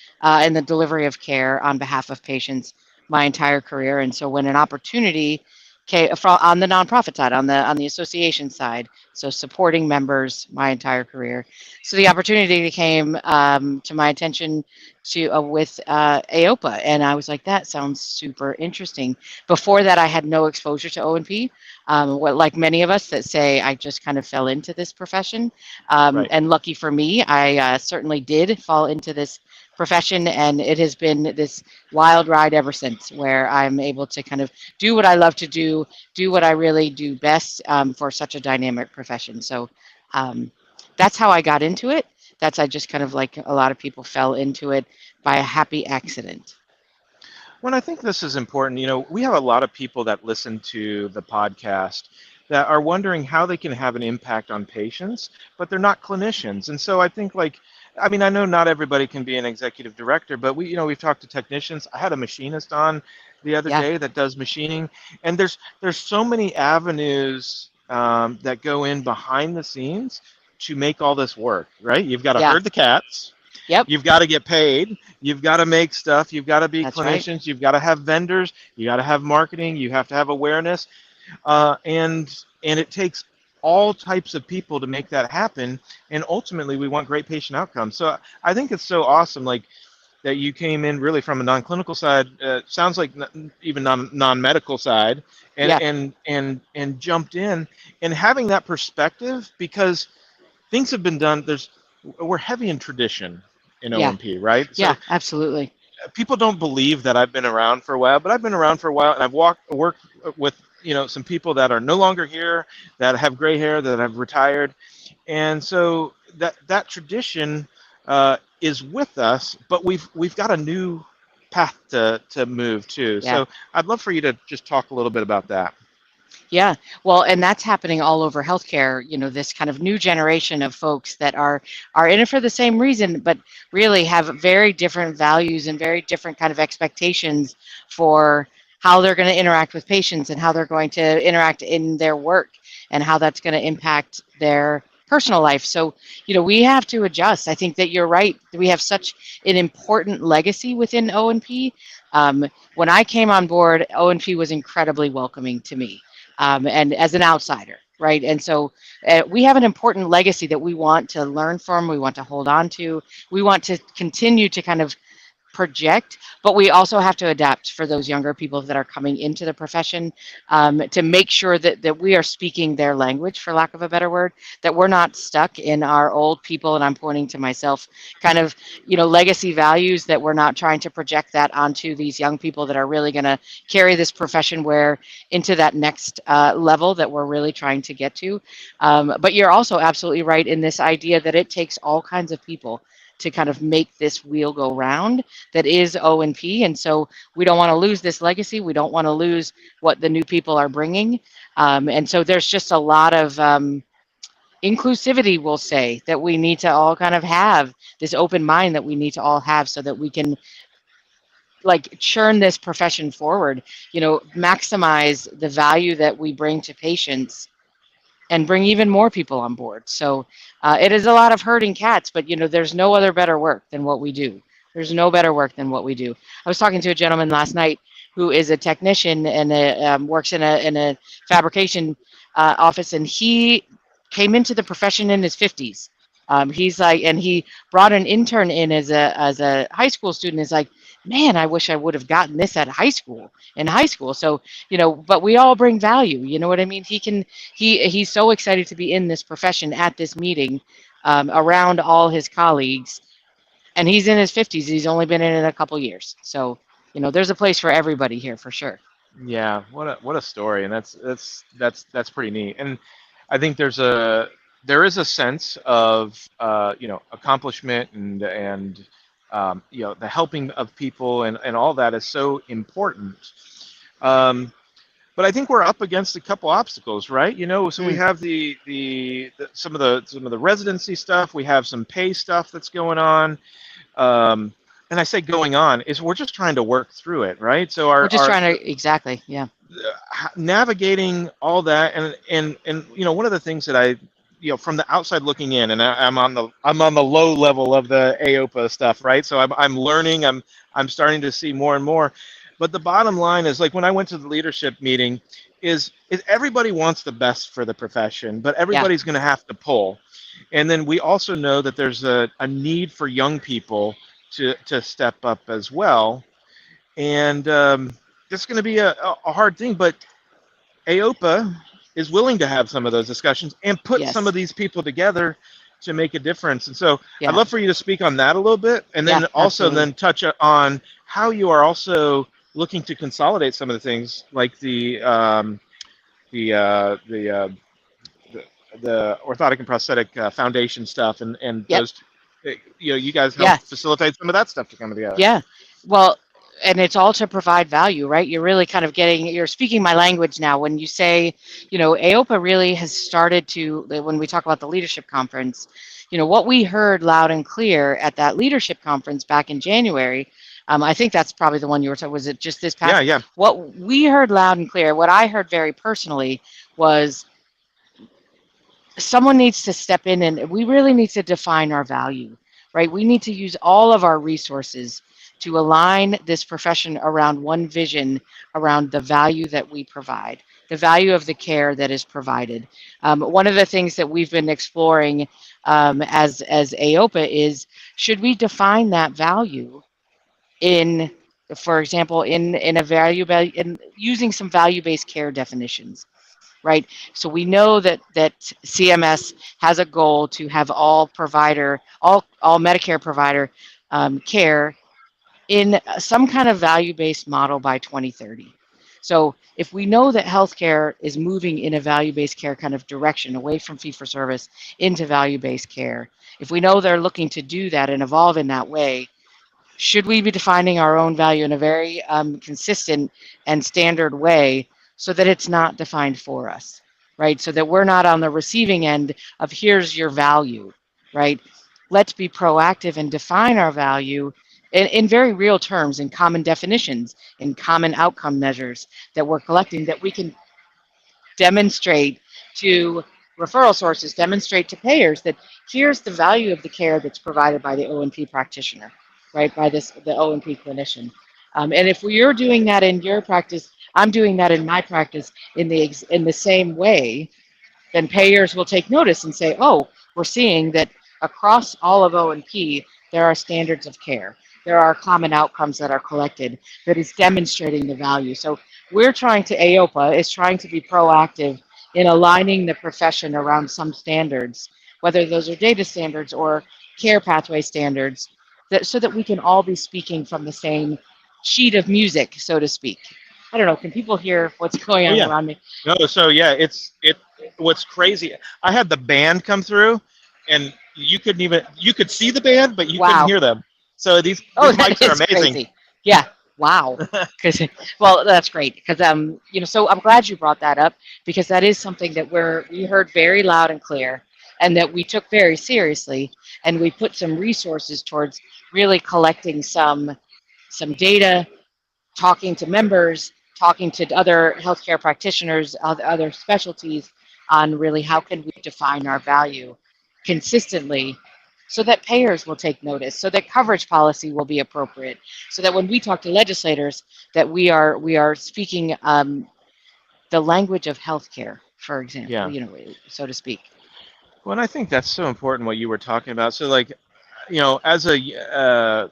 in the delivery of care on behalf of patients my entire career. And so when an opportunity came on the nonprofit side, on the association side, so supporting members my entire career. So the opportunity came to my attention with AOPA, and I was like, that sounds super interesting. Before that, I had no exposure to O&P. Like many of us that say, I just kind of fell into this profession. Right. And lucky for me, I certainly did fall into this profession, and it has been this wild ride ever since, where I'm able to kind of do what I love to do what I really do best for such a dynamic profession. So that's how I got into it. I just kind of, like a lot of people, fell into it by a happy accident. Well, I think this is important. We have a lot of people that listen to the podcast, that are wondering how they can have an impact on patients, but they're not clinicians. And so I think I mean, I know not everybody can be an executive director, but we've talked to technicians. I had a machinist on the other Yeah. day that does machining, and there's so many avenues that go in behind the scenes to make all this work, right? You've got to Yeah. herd the cats. Yep. You've got to get paid. You've got to make stuff. You've got to be That's right. clinicians. You've got to have vendors. You got to have marketing. You have to have awareness, and it takes all types of people to make that happen. And ultimately, we want great patient outcomes. So I think it's so awesome, like that you came in really from a non-clinical side. Sounds like even non-medical side, and Yeah. and jumped in and having that perspective because things have been done. We're heavy in tradition in Yeah. O&P, right? So Yeah. Absolutely. people don't believe that I've been around for a while, but I've been around for a while, and I've worked with some people that are no longer here, that have gray hair, that have retired, and so that tradition is with us, but we've got a new path to move to. Yeah. So I'd love for you to just talk a little bit about that. Yeah, well, and that's happening all over healthcare. This kind of new generation of folks that are in it for the same reason, but really have very different values and very different kind of expectations for how they're going to interact with patients and how they're going to interact in their work and how that's going to impact their personal life. So, we have to adjust. I think that you're right. We have such an important legacy within O&P. When I came on board, O&P was incredibly welcoming to me. And as an outsider, right? And so we have an important legacy that we want to learn from, we want to hold on to, we want to continue to kind of project, but we also have to adapt for those younger people that are coming into the profession, to make sure that we are speaking their language, for lack of a better word, that we're not stuck in our old people, and I'm pointing to myself, kind of, legacy values, that we're not trying to project that onto these young people that are really going to carry this profession into that next level that we're really trying to get to. But you're also absolutely right in this idea that it takes all kinds of people to kind of make this wheel go round that is O&P. And so we don't want to lose this legacy. We don't want to lose what the new people are bringing. And so there's just a lot of inclusivity, we'll say, that we need to all kind of have, this open mind that we need to all have, so that we can churn this profession forward, maximize the value that we bring to patients and bring even more people on board. So it is a lot of herding cats, but there's no other better work than what we do. There's no better work than what we do. I was talking to a gentleman last night who is a technician and works in a fabrication office, and he came into the profession in his 50s. He's like, and he brought an intern in as a high school student. Is like, man, I wish I would have gotten this in high school. So, but we all bring value. You know what I mean? He's so excited to be in this profession at this meeting, around all his colleagues, and he's in his 50s. He's only been in it a couple years. So, there's a place for everybody here for sure. Yeah, what a story, and that's pretty neat. And I think there is a sense of accomplishment and the helping of people and all that is so important. But I think we're up against a couple obstacles, right? So we have some of the residency stuff. We have some pay stuff that's going on. And I say going on is we're just trying to work through it, right? So We're just trying to, exactly, yeah. Navigating all that, and one of the things that I from the outside looking in, and I'm on the low level of the AOPA stuff, right? So I'm learning, I'm starting to see more and more. But the bottom line is, like, when I went to the leadership meeting, is everybody wants the best for the profession, but everybody's going to have to pull. And then we also know that there's a need for young people to step up as well. And it's going to be a hard thing, but AOPA is willing to have some of those discussions and put some of these people together to make a difference. And so I'd love for you to speak on that a little bit, and then also then touch on how you are also looking to consolidate some of the things, like the orthotic and prosthetic foundation stuff, and those, you guys help facilitate some of that stuff to come together. Yeah, well, and it's all to provide value, right? You're really kind of you're speaking my language now when you say, AOPA really has started to, when we talk about the leadership conference, what we heard loud and clear at that leadership conference back in January, I think that's probably the one you were talking, was it just this past? Yeah, yeah. What we heard loud and clear, what I heard very personally was someone needs to step in and we really need to define our value, right? We need to use all of our resources to align this profession around one vision, around the value that we provide, the value of the care that is provided. One of the things that we've been exploring as AOPA is, should we define that value in, for example, in using some value-based care definitions, right? So we know that CMS has a goal to have all Medicare provider care in some kind of value-based model by 2030. So if we know that healthcare is moving in a value-based care kind of direction, away from fee-for-service into value-based care, if we know they're looking to do that and evolve in that way, should we be defining our own value in a very consistent and standard way so that it's not defined for us, right? So that we're not on the receiving end of, here's your value, right? Let's be proactive and define our value in very real terms, in common definitions, in common outcome measures that we're collecting, that we can demonstrate to referral sources, demonstrate to payers that here's the value of the care that's provided by the O&P practitioner, right, by the O&P clinician. And if you're doing that in your practice, I'm doing that in my practice in the same way, then payers will take notice and say, oh, we're seeing that across all of O&P, there are standards of care. There are common outcomes that are collected that is demonstrating the value. So AOPA is trying to be proactive in aligning the profession around some standards, whether those are data standards or care pathway standards, so that we can all be speaking from the same sheet of music, so to speak. I don't know, can people hear what's going on around me? No, so yeah, what's crazy, I had the band come through and you could see the band, but you couldn't hear them. So these mics are amazing. Crazy. Yeah. Wow. Well, that's great, because so I'm glad you brought that up, because that is something that we heard very loud and clear, and that we took very seriously, and we put some resources towards really collecting some data, talking to members, talking to other healthcare practitioners, other specialties, on really how can we define our value consistently, so that payers will take notice, so that coverage policy will be appropriate, so that when we talk to legislators, that we are speaking the language of healthcare, for example, so to speak. Well, and I think that's so important what you were talking about. So, like, as now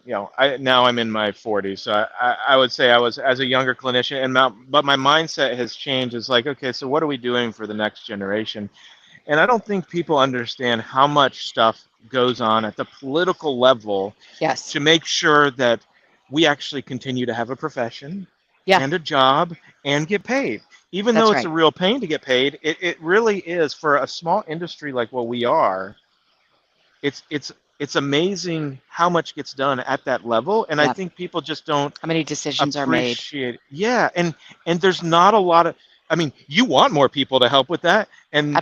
I'm in my 40s, so I would say I was, as a younger clinician, but my mindset has changed. It's like, okay, so what are we doing for the next generation? And I don't think people understand how much stuff goes on at the political level, yes, to make sure that we actually continue to have a profession, and a job, and get paid. Even though it's a real pain to get paid, it really is, for a small industry like what we are. It's amazing how much gets done at that level, and I think people just don't. How many decisions are made? Yeah, and there's not a lot of. I mean, you want more people to help with that, and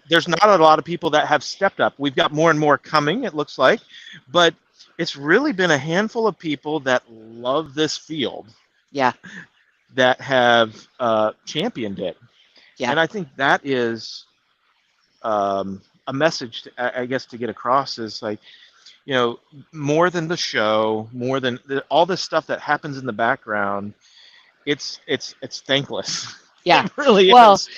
there's not a lot of people that have stepped up. We've got more and more coming, it looks like, but it's really been a handful of people that love this field. Yeah. That have championed it. Yeah. And I think that is a message, I guess, to get across, is like, more than the show, more than all this stuff that happens in the background, it's thankless. Yeah, it really is.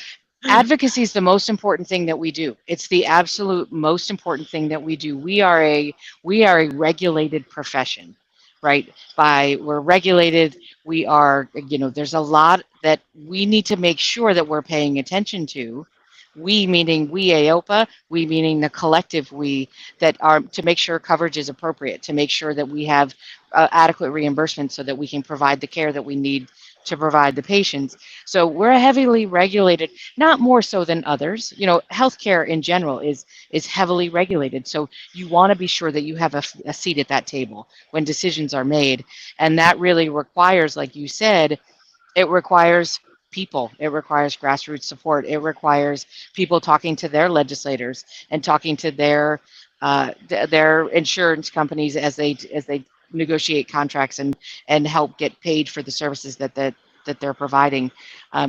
Advocacy is the most important thing that we do. It's the absolute most important thing that we do. We are a regulated profession, right? We're regulated. We are, there's a lot that we need to make sure that we're paying attention to. We meaning we AOPA, we meaning the collective we, that are to make sure coverage is appropriate, to make sure that we have adequate reimbursement so that we can provide the care that we need to provide the patients. So we're heavily regulated, not more so than others. You know, healthcare in general is heavily regulated. So you want to be sure that you have a seat at that table when decisions are made. And that really requires, like you said, it requires people. It requires grassroots support. It requires people talking to their legislators and talking to their insurance companies as they negotiate contracts and help get paid for the services that they're providing.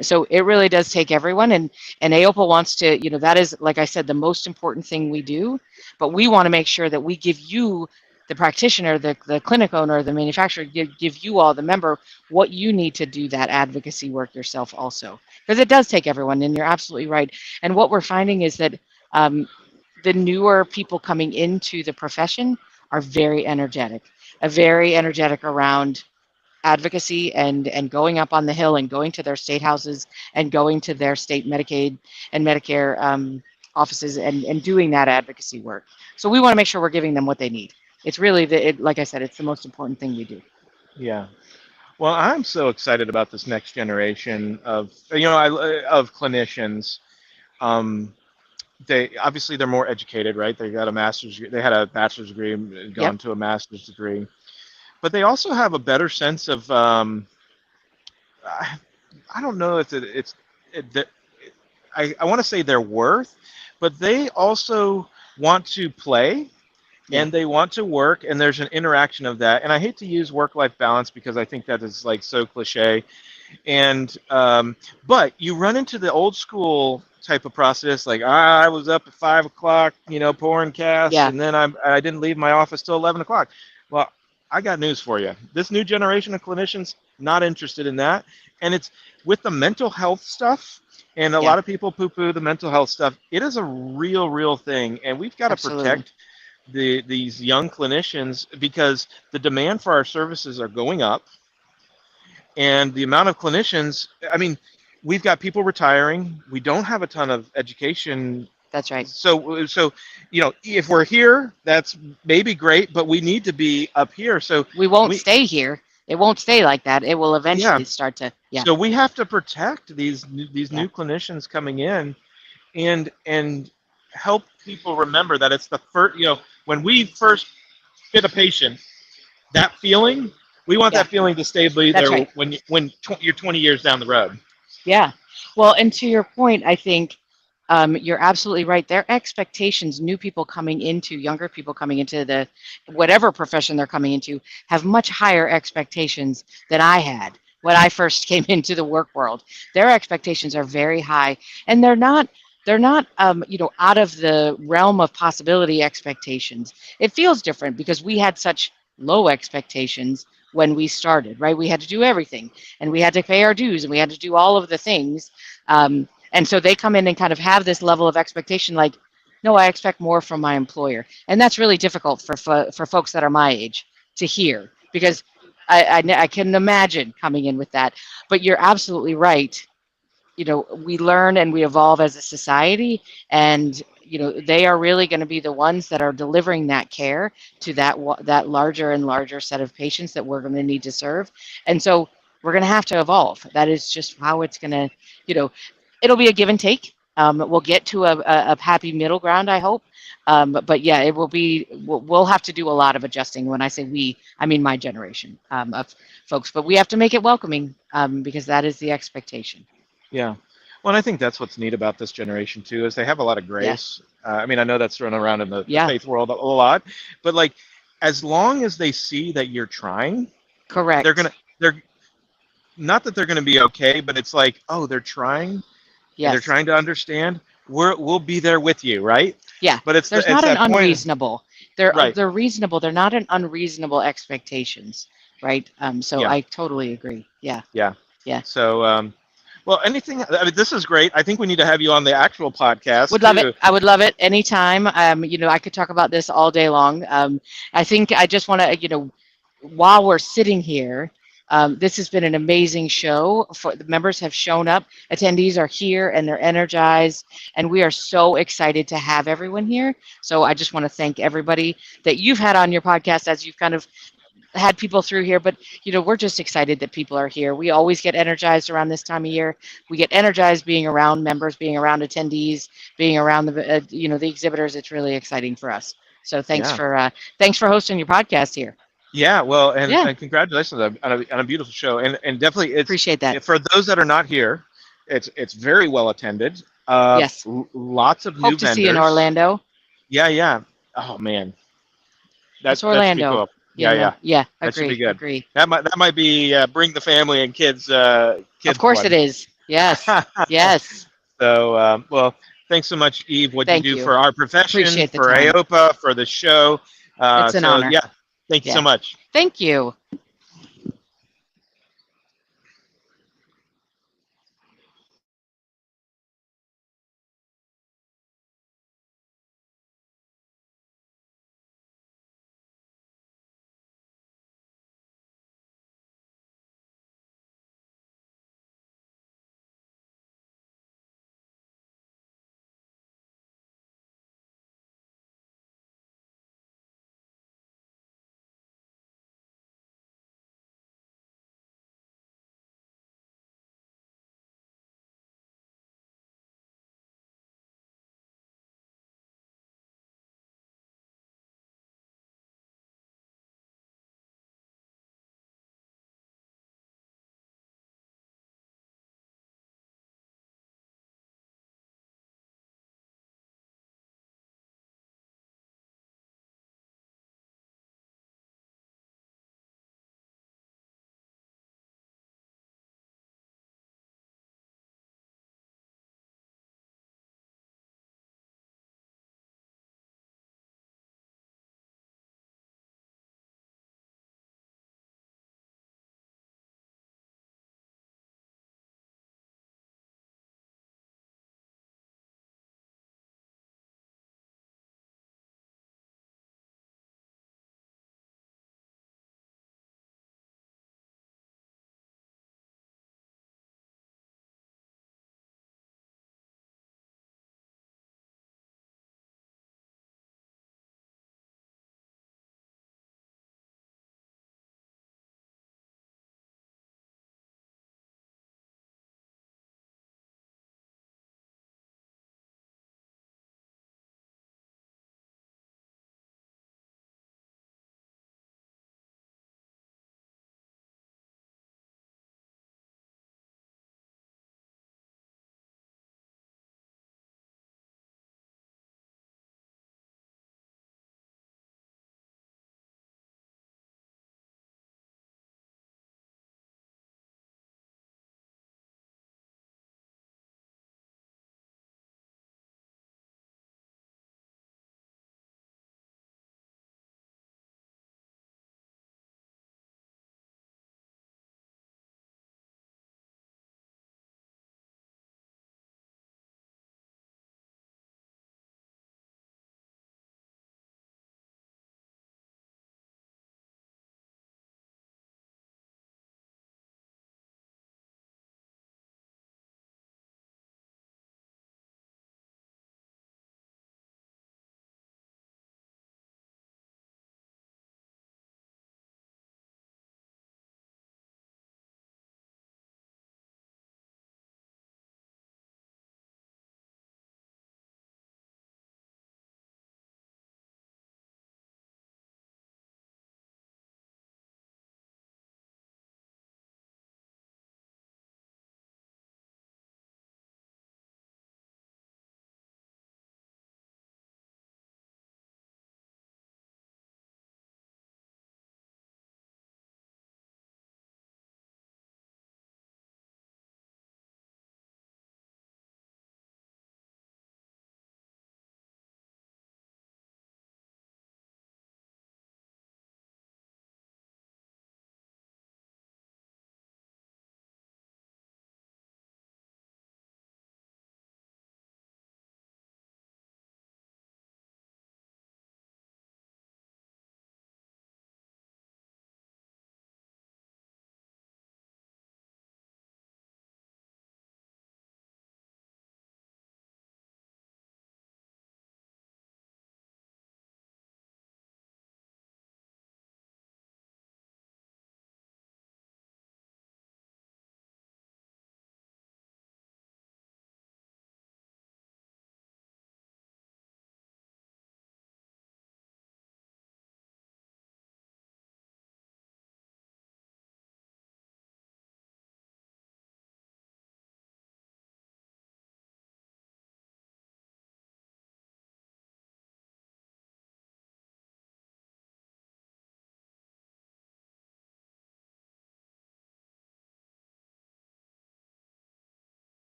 So it really does take everyone, and AOPA wants to, you know, that is, like I said, the most important thing we do, but we want to make sure that we give you, the practitioner, the clinic owner, the manufacturer, give you all, the member, what you need to do that advocacy work yourself also. Because it does take everyone, and you're absolutely right. And what we're finding is that the newer people coming into the profession are very energetic around advocacy and going up on the hill and going to their state houses and going to their state Medicaid and Medicare offices and doing that advocacy work. So we want to make sure we're giving them what they need. It's really like I said, it's the most important thing we do. Yeah. Well, I'm so excited about this next generation of, of clinicians. They obviously they're more educated, right? They got a master's, they had a bachelor's degree, and gone Yep. to a master's degree, but they also have a better sense of, I don't know if I want to say their worth, but they also want to play Yeah. and they want to work, and there's an interaction of that. And I hate to use work-life balance because I think that is like so cliche. And but you run into the old school type of process, like I was up at 5 o'clock, pouring casts, Yeah. and then I didn't leave my office till 11 o'clock. Well, I got news for you. This new generation of clinicians not interested in that, and it's with the mental health stuff. And a Yeah. lot of people poo-poo the mental health stuff. It is a real thing, and we've got to Absolutely. protect these young clinicians because the demand for our services are going up, and the amount of clinicians, I mean, we've got people retiring. We don't have a ton of education. That's right. So if we're here, that's maybe great, but we need to be up here. So We won't we stay here. It won't stay like that. It will eventually yeah. start to, yeah. So we have to protect these Yeah. new clinicians coming in, and help people remember that it's the first, when we first get a patient, that feeling, we want Yeah. that feeling to stay That's there right. when you're 20 years down the road. Yeah. Well, and to your point, I think you're absolutely right. Their expectations, new people coming into, younger people coming into the whatever profession they're coming into, have much higher expectations than I had when I first came into the work world. Their expectations are very high, and they're not out of the realm of possibility expectations. It feels different because we had such low expectations when we started, right? We had to do everything, and we had to pay our dues, and we had to do all of the things. And so they come in and kind of have this level of expectation, like, no, I expect more from my employer, and that's really difficult for folks that are my age to hear, because I can imagine coming in with that. But you're absolutely right. We learn and we evolve as a society, and they are really going to be the ones that are delivering that care to that larger and larger set of patients that we're going to need to serve. And so we're going to have to evolve. That is just how it's going to, it'll be a give and take. We'll get to a happy middle ground, I hope. But yeah, it will be. We'll have to do a lot of adjusting. When I say we, I mean my generation of folks. But we have to make it welcoming, because that is the expectation. Yeah. Well, and I think that's what's neat about this generation too, is they have a lot of grace. I mean, I know that's thrown around in the Yeah. faith world a lot, but like, as long as they see that you're trying, Correct. they're not that they're gonna be okay, but it's like, oh, they're trying, and they're Yes. trying to understand. We'll be there with you, right? Yeah. But it's There's it's not an that point. unreasonable. They're Right. they're reasonable. They're not an unreasonable expectations, right? So Yeah. I totally agree. Yeah. Yeah. Yeah. So, well, anything. I mean, this is great. I think we need to have you on the actual podcast Would love too. it. I would love it anytime. I could talk about this all day long. I think I just want to, while we're sitting here, this has been an amazing show. For the members have shown up, attendees are here, and they're energized, and we are so excited to have everyone here. So I just want to thank everybody that you've had on your podcast as you've kind of had people through here, but we're just excited that people are here. We always get energized around this time of year. We get energized being around members, being around attendees, being around the exhibitors. It's really exciting for us. So Yeah. thanks for hosting your podcast here. Yeah, well, Yeah, and congratulations on a beautiful show, and definitely appreciate that. for those that are not here, it's very well attended. Yes, Lots of new hope to see you in vendors. Orlando. Yeah, yeah. Oh man, It's that should be Orlando. cool. Yeah, yeah, Yeah, that should be agree, good. agree. That might be bring the family and kids Of kids course it one. is. Yes, yes. So well, thanks so much, Eve. What you Thank do you. for our profession, Appreciate the for time. AOPA, for the show. It's an So honor. yeah, thank you so Yeah. much. Thank you.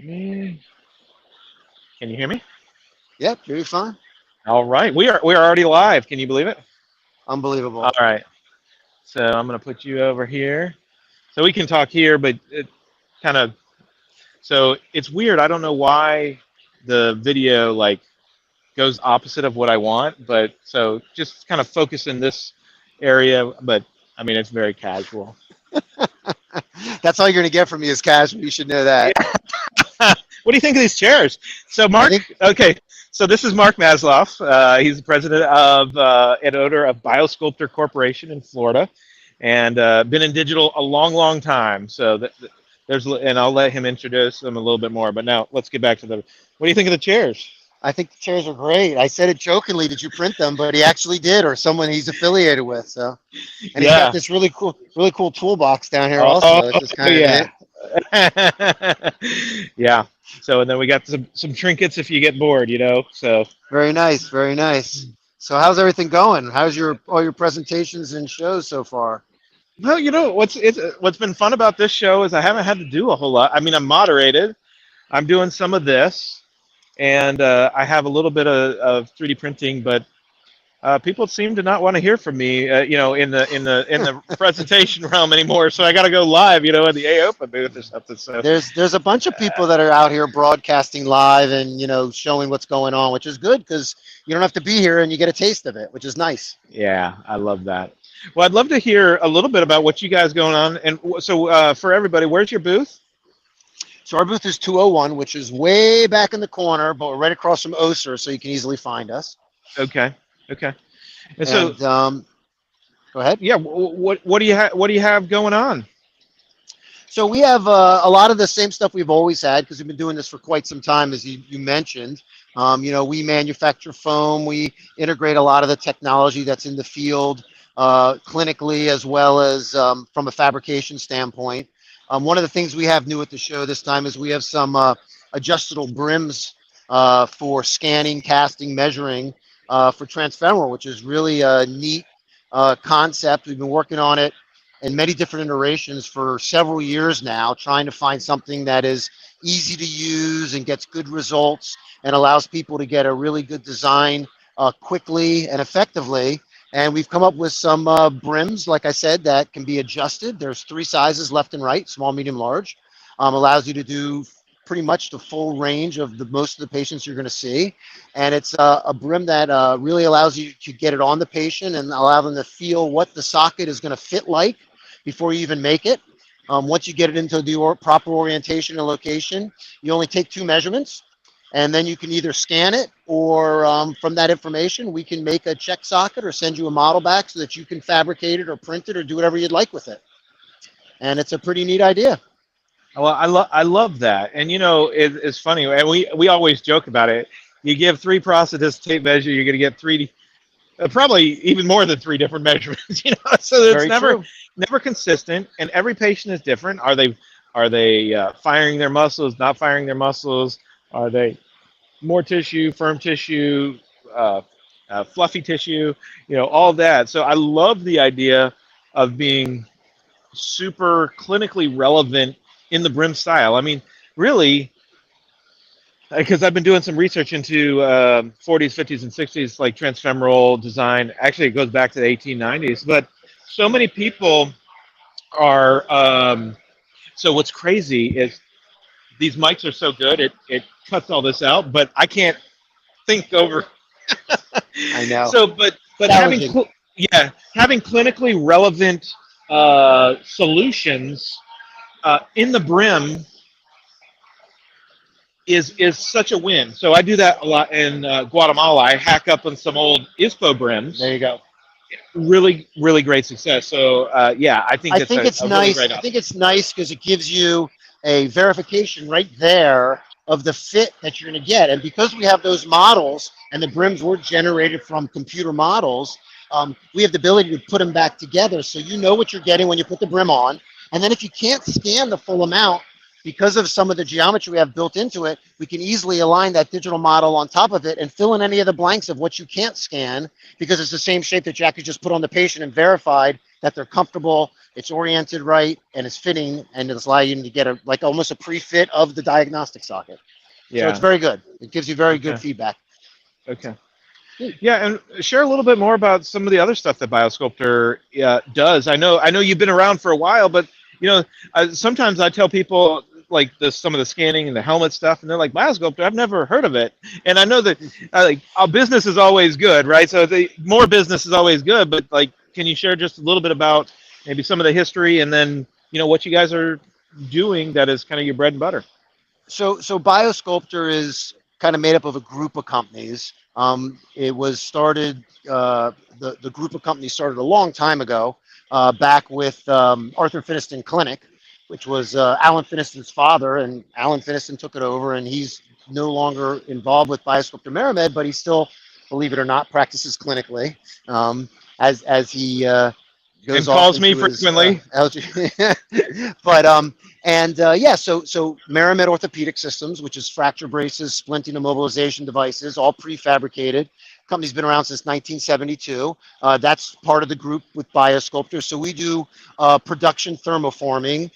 Mm, Can you hear me? Yep, you're fine. All right, we are already live. Can you believe it? All Unbelievable. right, so I'm gonna put you over here, so we can talk here, but it kind of so it's weird. I don't know why the video like goes opposite of what I want, but so just kind of focus in this area. But I mean, it's very casual. That's all you're gonna get from me is casual. You should know that. What do you think of these chairs? So, I Mark, think okay, so this is Mark Masloff. He's the president of and owner of BioSculptor Corporation in Florida, and been in digital a long, long time. So there's, and I'll let him introduce them a little bit more. But now let's get back to the. What do you think of the chairs? I think the chairs are great. I said it jokingly, did you print them? But he actually did, or someone he's affiliated with. So, and he's Yeah. got this really cool toolbox down here Oh, also. It's just kind yeah. of Yeah. So and then we got some trinkets if you get bored, you know. So very nice, very nice. So how's everything going? How's all your presentations and shows so far? well, you know what's been fun about this show is I haven't had to do a whole lot. I mean, I'm moderated. I'm doing some of this, and I have a little bit of 3D printing, but people seem to not want to hear from me, you know, in the presentation realm anymore. So I got to go live, you know, in the AOPA booth or something. So There's a bunch of people that are out here broadcasting live and showing what's going on, which is good because you don't have to be here and you get a taste of it, which is nice. yeah, I love that. Well, I'd love to hear a little bit about what you guys going on. And so for everybody, where's your booth? So our booth is 201, which is way back in the corner, but we're right across from Oser, so you can easily find us. Okay. Okay. And so, And go ahead. yeah, what do you have going on? So we have a lot of the same stuff we've always had because we've been doing this for quite some time, as you mentioned. We manufacture foam. We integrate a lot of the technology that's in the field clinically as well as from a fabrication standpoint. One of the things we have new at the show this time is we have some adjustable brims for scanning, casting, measuring for transfemoral, which is really a neat concept. We've been working on it in many different iterations for several years now, trying to find something that is easy to use and gets good results and allows people to get a really good design quickly and effectively. And we've come up with some brims, like I said, that can be adjusted. There's 3 sizes, left and right, small, medium, large. Allows you to do pretty much the full range of most of the patients you're going to see. And it's a brim that really allows you to get it on the patient and allow them to feel what the socket is going to fit like before you even make it. Once you get it into the proper orientation and location, you only take 2 measurements. And then you can either scan it or from that information, we can make a check socket or send you a model back so that you can fabricate it or print it or do whatever you'd like with it. And it's a pretty neat idea. Well, I love that, and it's funny, and we always joke about it. You give 3 prosthetists tape measure, you're going to get 3, probably even more than 3 different measurements. So it's Very true. never consistent, and every patient is different. Are they firing their muscles, not firing their muscles? Are they more tissue, firm tissue, fluffy tissue? All that. So I love the idea of being super clinically relevant in the brim style. I mean, really, because I've been doing some research into 40s, 50s, and 60s, like transfemoral design. Actually, it goes back to the 1890s. But so many people are. So what's crazy is these mics are so good, it cuts all this out, but I can't think over. I know. So, but having clinically relevant solutions in the brim is such a win. So I do that a lot in Guatemala. I hack up on some old ISPO brims. There you go. Really, really great success. So I think it's it's a nice. really great I think it's nice because it gives you a verification right there of the fit that you're going to get. And because we have those models and the brims were generated from computer models, we have the ability to put them back together so you know what you're getting when you put the brim on. And then if you can't scan the full amount, because of some of the geometry we have built into it, we can easily align that digital model on top of it and fill in any of the blanks of what you can't scan, because it's the same shape that Jackie just put on the patient and verified that they're comfortable, it's oriented right, and it's fitting, and it's allowing you to get like almost a pre-fit of the diagnostic socket. So it's Yeah. very good. It gives you very good Okay. feedback. Okay. Yeah, and share a little bit more about some of the other stuff that BioSculptor does. I know you've been around for a while, but sometimes I tell people like some of the scanning and the helmet stuff, and they're like, BioSculptor, I've never heard of it. And I know that like our business is always good, right? So the more business is always good, but like, can you share just a little bit about maybe some of the history, and then what you guys are doing that is kind of your bread and butter? So BioSculptor is kind of made up of a group of companies. It was started, the group of companies started a long time ago, back with Arthur Finiston Clinic, which was Alan Finiston's father, and Alan Finiston took it over, and he's no longer involved with BioSculptor Meramed, but he still, believe it or not, practices clinically, as he And goes off calls me into his frequently. but yeah, so Meramed Orthopedic Systems, which is fracture braces, splinting, immobilization devices, all prefabricated. Company's been around since 1972. That's part of the group with BioSculptor. So we do production thermoforming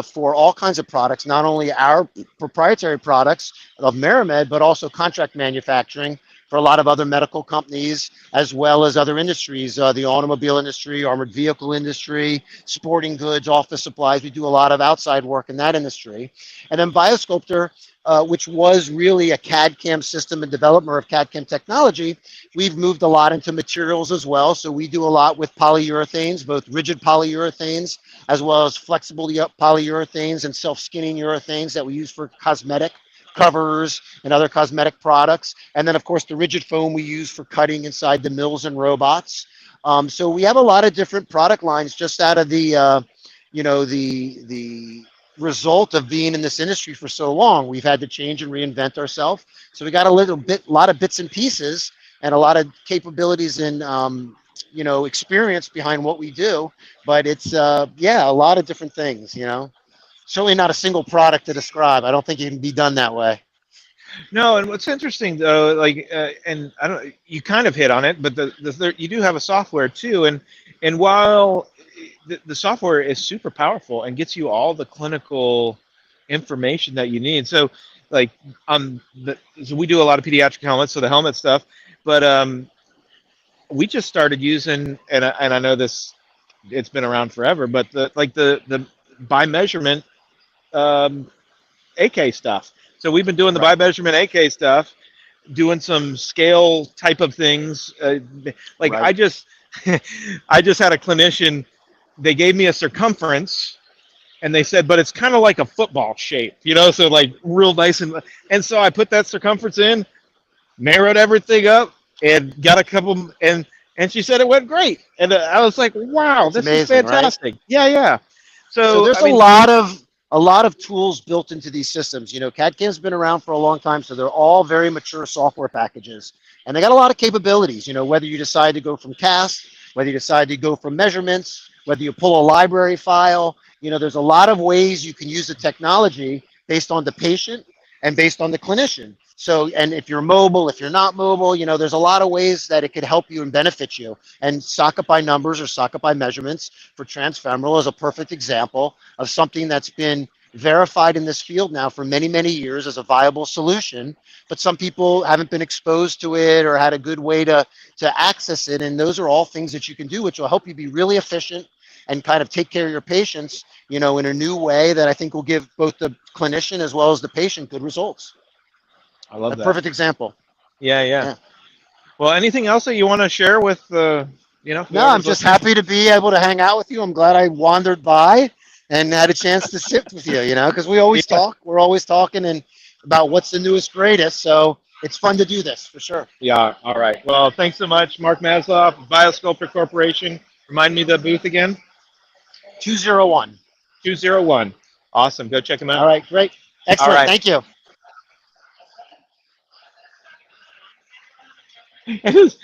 for all kinds of products, not only our proprietary products of Meramed, but also contract manufacturing for a lot of other medical companies, as well as other industries, the automobile industry, armored vehicle industry, sporting goods, office supplies. We do a lot of outside work in that industry. And then BioSculptor, which was really a CAD-CAM system and developer of CAD-CAM technology, we've moved a lot into materials as well. So we do a lot with polyurethanes, both rigid polyurethanes, as well as flexible polyurethanes and self-skinning urethanes that we use for cosmetic covers and other cosmetic products. And then, of course, the rigid foam we use for cutting inside the mills and robots. So we have a lot of different product lines just out of the result of being in this industry for so long. We've had to change and reinvent ourselves. So we got a lot of bits and pieces and a lot of capabilities and experience behind what we do. But it's a lot of different things. Certainly not a single product to describe. I don't think it can be done that way. No, and what's interesting though, like, and I don't, you kind of hit on it, but you do have a software too, and while the software is super powerful and gets you all the clinical information that you need, so like so we do a lot of pediatric helmets, so the helmet stuff, but we just started using, and I know this, it's been around forever, but the by measurement AK stuff. So we've been doing the by Right. measurement AK stuff, doing some scale type of things. Like Right. I just, I just had a clinician. They gave me a circumference, and they said, but it's kind of like a football shape, so like real nice, and so I put that circumference in, narrowed everything up, and got a couple, and she said it went great, and I was like, wow, It's this is amazing, right? fantastic. Yeah, yeah. So So there's I a mean, lot of tools built into these systems. CAD/CAM's been around for a long time, so they're all very mature software packages, and they got a lot of capabilities. Whether you decide to go from CAST, whether you decide to go from measurements, whether you pull a library file, there's a lot of ways you can use the technology based on the patient and based on the clinician. So, and if you're mobile, if you're not mobile, there's a lot of ways that it could help you and benefit you. And socket by numbers or socket by measurements for transfemoral is a perfect example of something that's been verified in this field now for many, many years as a viable solution, but some people haven't been exposed to it or had a good way to access it. And those are all things that you can do, which will help you be really efficient and kind of take care of your patients, in a new way that I think will give both the clinician as well as the patient good results. I love A that. perfect example. Yeah, yeah. Yeah. Well, anything else that you want to share with No, I'm whoever's just listening? happy to be able to hang out with you. I'm glad I wandered by and had a chance to sit with you, because we always Yeah, talk. We're always talking and about what's the newest, greatest. So it's fun to do this for sure. yeah. All right. Well, thanks so much, Mark Maslow, BioSculptor Corporation. Remind me the booth again. 201. 201. Awesome. Go check them All out. right, great. All Excellent. right. Thank you. It is.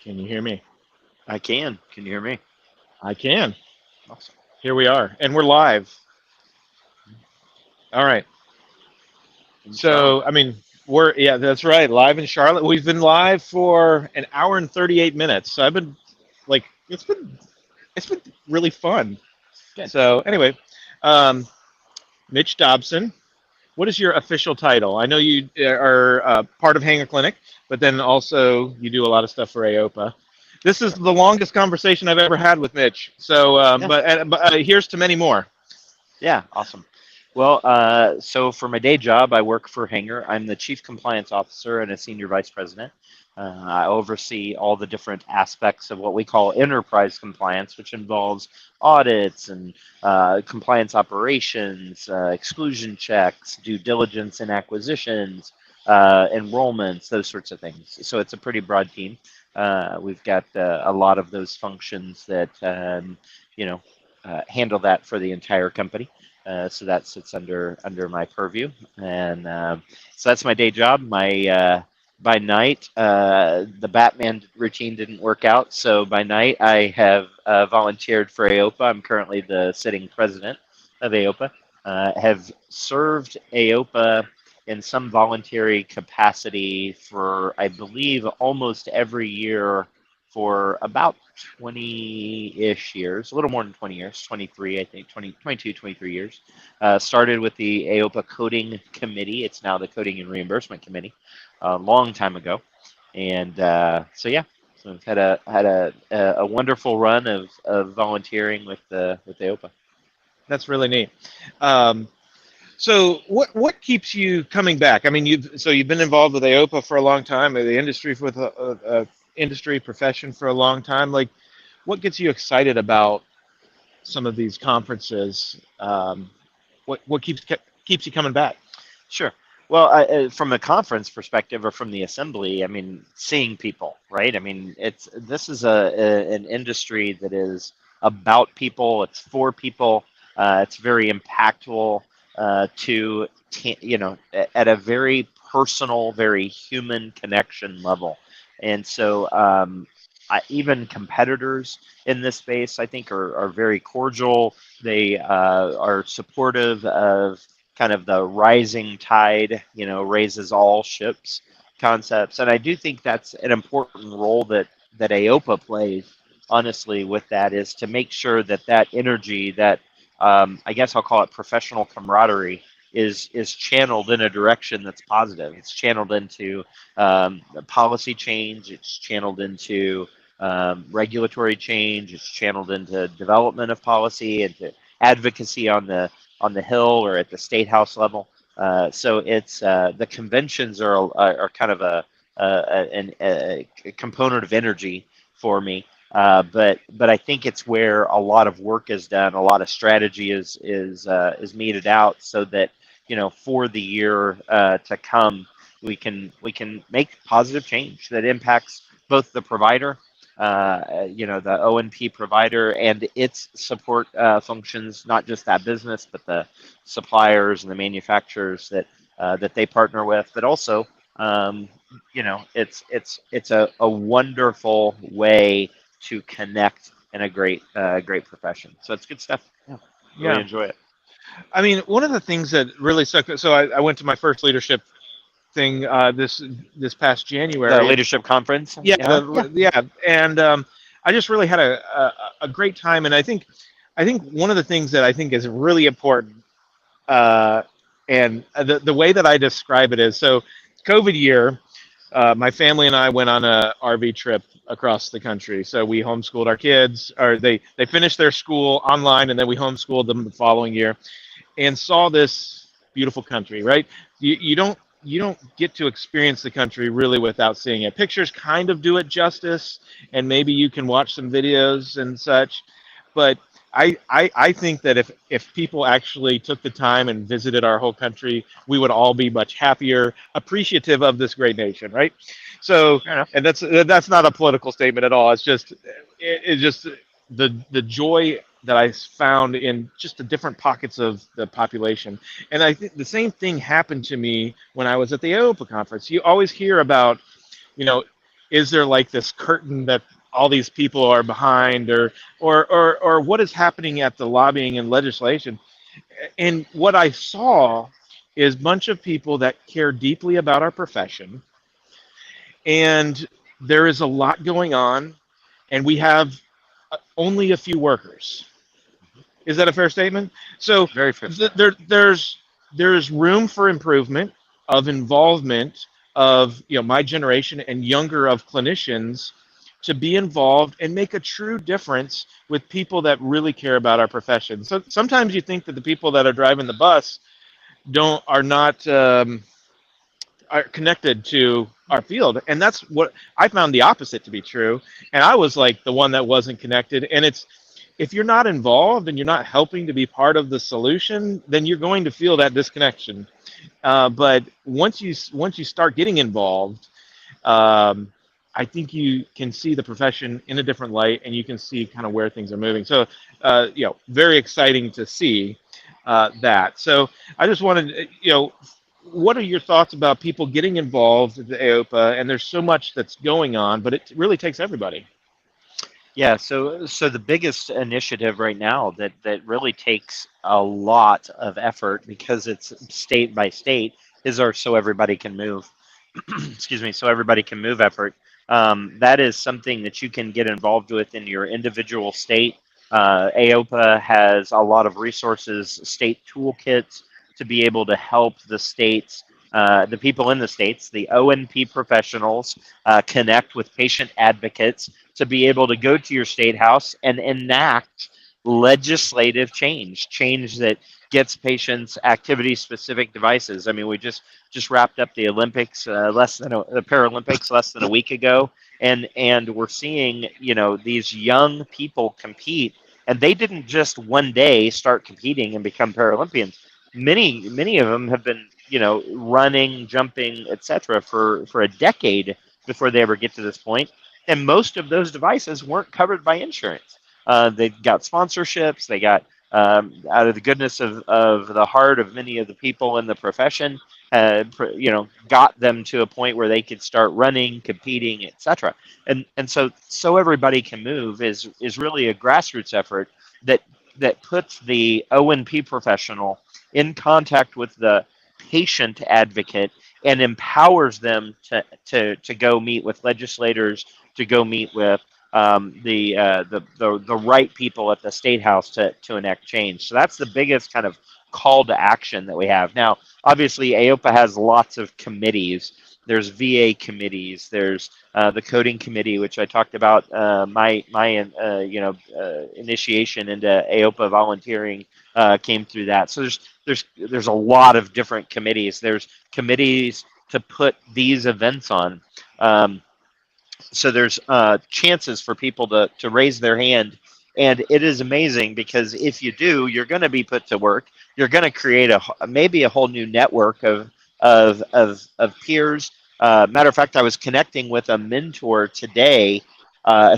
Can you hear me? I can. Can you hear me? I can. Awesome. Here we are, and we're live. All right. So, I mean, yeah, that's right, live in Charlotte. We've been live for an hour and 38 minutes. So I've been like, it's been really fun. Good. So anyway, um, Mitch Dobson, what is your official title? I know you are part of Hanger Clinic, but then also you do a lot of stuff for AOPA. This is the longest conversation I've ever had with Mitch. So, but here's to many more. Yeah, awesome. Well, so for my day job, I work for Hanger. I'm the Chief Compliance Officer and a Senior Vice President. I oversee all the different aspects of what we call enterprise compliance, which involves audits and compliance operations, exclusion checks, due diligence and acquisitions, enrollments, those sorts of things. So it's a pretty broad team. We've got a lot of those functions that, handle that for the entire company. So that sits under my purview, and so that's my day job. My by night, the Batman routine didn't work out, so by night I have volunteered for AOPA. I'm currently the sitting president of AOPA. Have served AOPA in some voluntary capacity for, I believe, almost every year for about 20-ish years, a little more than 20 years, 23, I think, 22, 23 years. Started with the AOPA Coding Committee. It's now the Coding and Reimbursement Committee, a long time ago. And so I've had a wonderful run of volunteering with AOPA. That's really neat. So what keeps you coming back? I mean, you've been involved with AOPA for a long time, the industry with industry profession for a long time. Like, what gets you excited about some of these conferences? What keeps you coming back? Sure. Well, from a conference perspective or from the assembly, I mean, seeing people, right? I mean, this is an industry that is about people. It's for people. It's very impactful at a very personal, very human connection level. And so even competitors in this space, I think, are very cordial. They are supportive of kind of the rising tide, raises all ships concepts. And I do think that's an important role that AOPA plays, honestly, with that, is to make sure that energy, that I guess I'll call it professional camaraderie, is channeled in a direction that's positive. It's channeled into policy change. It's channeled into regulatory change. It's channeled into development of policy and to advocacy on the Hill or at the State House level. So it's the conventions are kind of a component of energy for me. But I think it's where a lot of work is done, a lot of strategy is meted out, so that for the year to come, we can make positive change that impacts both the provider, the O&P provider and its support functions, not just that business, but the suppliers and the manufacturers that they partner with, but also it's a wonderful way to connect in a great profession. So it's good stuff. Yeah, really enjoy it. I mean, one of the things that really stuck. So I went to my first leadership thing this past January. The leadership conference. Yeah. And I just really had a great time. And I think one of the things that I think is really important, and the way that I describe it is, so COVID year, my family and I went on a RV trip across the country. So we homeschooled our kids, or they finished their school online, and then we homeschooled them the following year, and saw this beautiful country. Right? You don't get to experience the country really without seeing it. Pictures kind of do it justice, and maybe you can watch some videos and such, but I think that if people actually took the time and visited our whole country, we would all be much happier, appreciative of this great nation, right? So, and that's not a political statement at all. It's just the joy that I found in just the different pockets of the population. And I think the same thing happened to me when I was at the AOPA conference. You always hear about, is there like this curtain that all these people are behind, or what is happening at the lobbying and legislation? And what I saw is a bunch of people that care deeply about our profession, and there is a lot going on, and we have only a few workers. Is that a fair statement? So Very fair. there's room for improvement of involvement of my generation and younger of clinicians to be involved and make a true difference with people that really care about our profession. So sometimes you think that the people that are driving the bus are not are connected to our field, and that's what I found the opposite to be true. And I was like the one that wasn't connected. And it's if you're not involved and you're not helping to be part of the solution, then you're going to feel that disconnection. But once you start getting involved, I think you can see the profession in a different light, and you can see kind of where things are moving. So, very exciting to see that. So, I just wanted, what are your thoughts about people getting involved with the AOPA? And there's so much that's going on, but it really takes everybody. Yeah, so the biggest initiative right now that really takes a lot of effort because it's state by state is our So Everybody Can Move. Excuse me, So Everybody Can Move effort. That is something that you can get involved with in your individual state. AOPA has a lot of resources, state toolkits to be able to help the states, the people in the states, the ONP professionals, connect with patient advocates to be able to go to your state house and enact legislative change that gets patients activity-specific devices. I mean, we just wrapped up the Olympics, the Paralympics less than a week ago, and we're seeing these young people compete, and they didn't just one day start competing and become Paralympians. Many of them have been running, jumping, etc. for a decade before they ever get to this point. And most of those devices weren't covered by insurance. They got sponsorships. They got out of the goodness of the heart of many of the people in the profession, got them to a point where they could start running, competing, etc. And so Everybody Can Move is really a grassroots effort that puts the ONP professional in contact with the patient advocate and empowers them to go meet with legislators, to go meet with the right people at the state house to enact change. So that's the biggest kind of call to action that we have. Now, obviously, AOPA has lots of committees. There's VA committees. There's the coding committee, which I talked about. My initiation into AOPA volunteering came through that. So there's a lot of different committees. There's committees to put these events on. So there's chances for people to raise their hand, and it is amazing because if you do, you're going to be put to work. You're going to create maybe a whole new network of peers. Matter of fact, I was connecting with a mentor today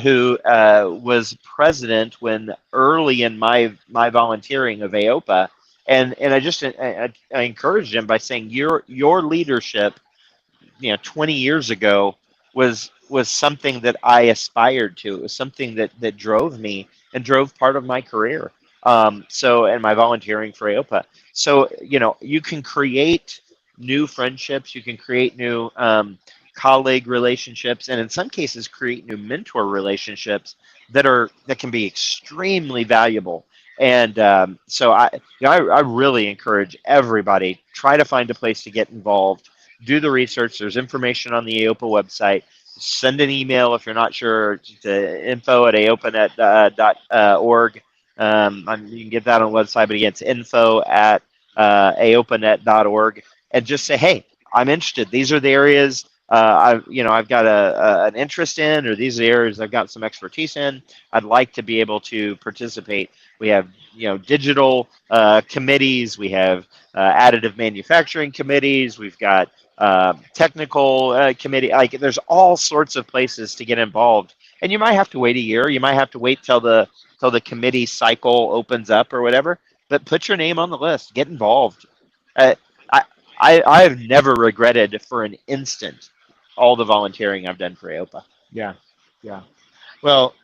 who was president when early in my volunteering of AOPA, and I encouraged him by saying your leadership, 20 years ago was something that I aspired to. It was something that drove me and drove part of my career. And my volunteering for AOPA. So, you can create new friendships, you can create new colleague relationships, and in some cases create new mentor relationships that can be extremely valuable. And so I really encourage everybody, try to find a place to get involved. Do the research. There's information on the AOPA website. Send an email if you're not sure to info@aopanet.org. You can get that on the website, but again, it's info@aopanet.org, and just say, hey, I'm interested. These are the areas I've got an interest in, or these are the areas I've got some expertise in. I'd like to be able to participate. We have digital committees. We have additive manufacturing committees. We've got technical committee. Like, there's all sorts of places to get involved, and you might have to wait a year. You might have to wait till the committee cycle opens up or whatever. But put your name on the list. Get involved. I've never regretted for an instant all the volunteering I've done for AOPA. Yeah, yeah. Well,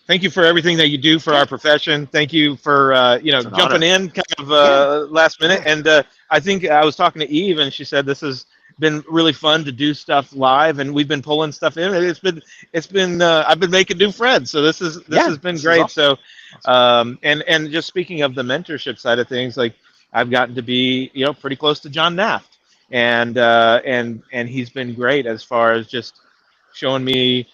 thank you for everything that you do for our profession. Thank you for It's an jumping honor. in kind of Yeah. last minute. And I think I was talking to Eve, and she said this has been really fun to do stuff live, and we've been pulling stuff in. And it's been I've been making new friends, so this Yeah, has been This is great. awesome. So and just speaking of the mentorship side of things, like I've gotten to be pretty close to John Naft, and he's been great as far as just showing me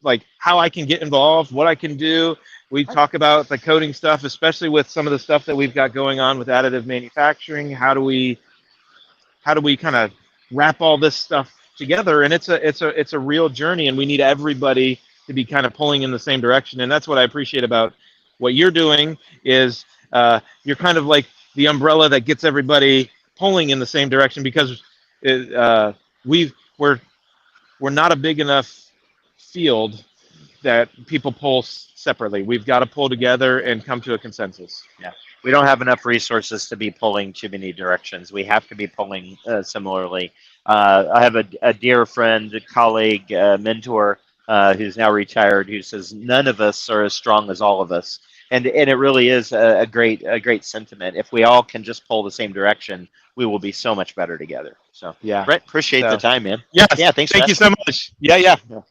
like how I can get involved, what I can do. We talk about the coding stuff, especially with some of the stuff that we've got going on with additive manufacturing. How do we kind of wrap all this stuff together? And it's a real journey, and we need everybody to be kind of pulling in the same direction. And that's what I appreciate about what you're doing is you're kind of like the umbrella that gets everybody pulling in the same direction because it, we're not a big enough field that people pull separately. We've got to pull together and come to a consensus. Yeah. We don't have enough resources to be pulling too many directions. We have to be pulling similarly. I have a dear friend, a colleague, mentor who's now retired, who says none of us are as strong as all of us, and it really is a great sentiment. If we all can just pull the same direction, we will be so much better together. So, Yeah. Brett, appreciate the So, time, man. yes. Yeah, thanks. Thank you so much. Yeah, yeah. Yeah.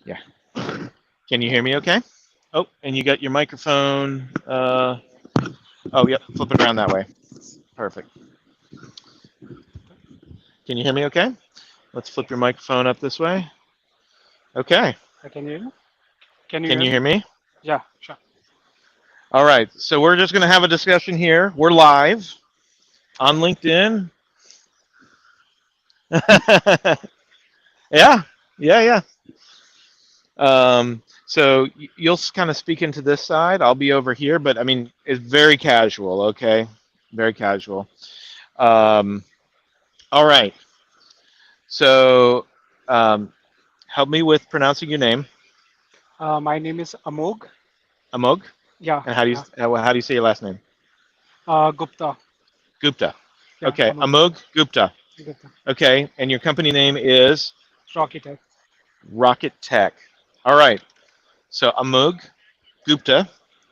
Yeah. Can you hear me okay? Oh, and you got your microphone. Oh, yep. Flip it around that way. Perfect. Can you hear me okay? Let's flip your microphone up this way. Okay. I can hear you. Can you Can hear you me? hear me? Yeah, sure. All right. So we're just going to have a discussion here. We're live on LinkedIn. Yeah. Yeah. Yeah. So you'll kind of speak into this side. I'll be over here, but I mean, it's very casual. Okay. Very casual. Um, all right. So help me with pronouncing your name. My name is Amog. Amog. Yeah, And how do you say your last name? Gupta. Gupta. Yeah, Okay. Amog Amog Gupta. Gupta. Okay. And your company name is Rocky Tech. Rocket Tech. All right. So Amog Gupta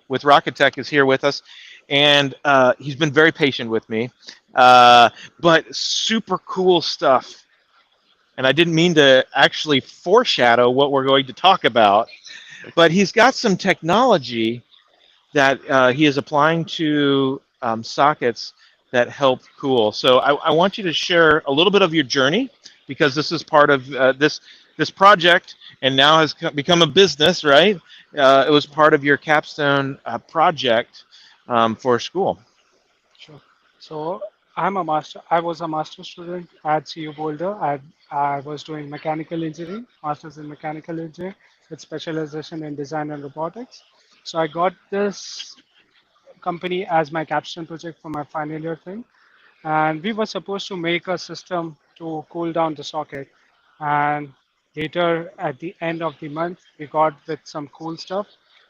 with Rocket Tech is here with us, and he's been very patient with me, but super cool stuff. And I didn't mean to actually foreshadow what we're going to talk about, but he's got some technology that he is applying to sockets that help cool. So I want you to share a little bit of your journey, because this is part of this project, and now has become a business, right? It was part of your capstone project for school. Sure. So I'm a master. I was a master student at CU Boulder. I was doing mechanical engineering, masters in mechanical engineering with specialization in design and robotics. So I got this company as my capstone project for my final year thing. And we were supposed to make a system to cool down the socket. And later, at the end of the month, we got with some cool stuff.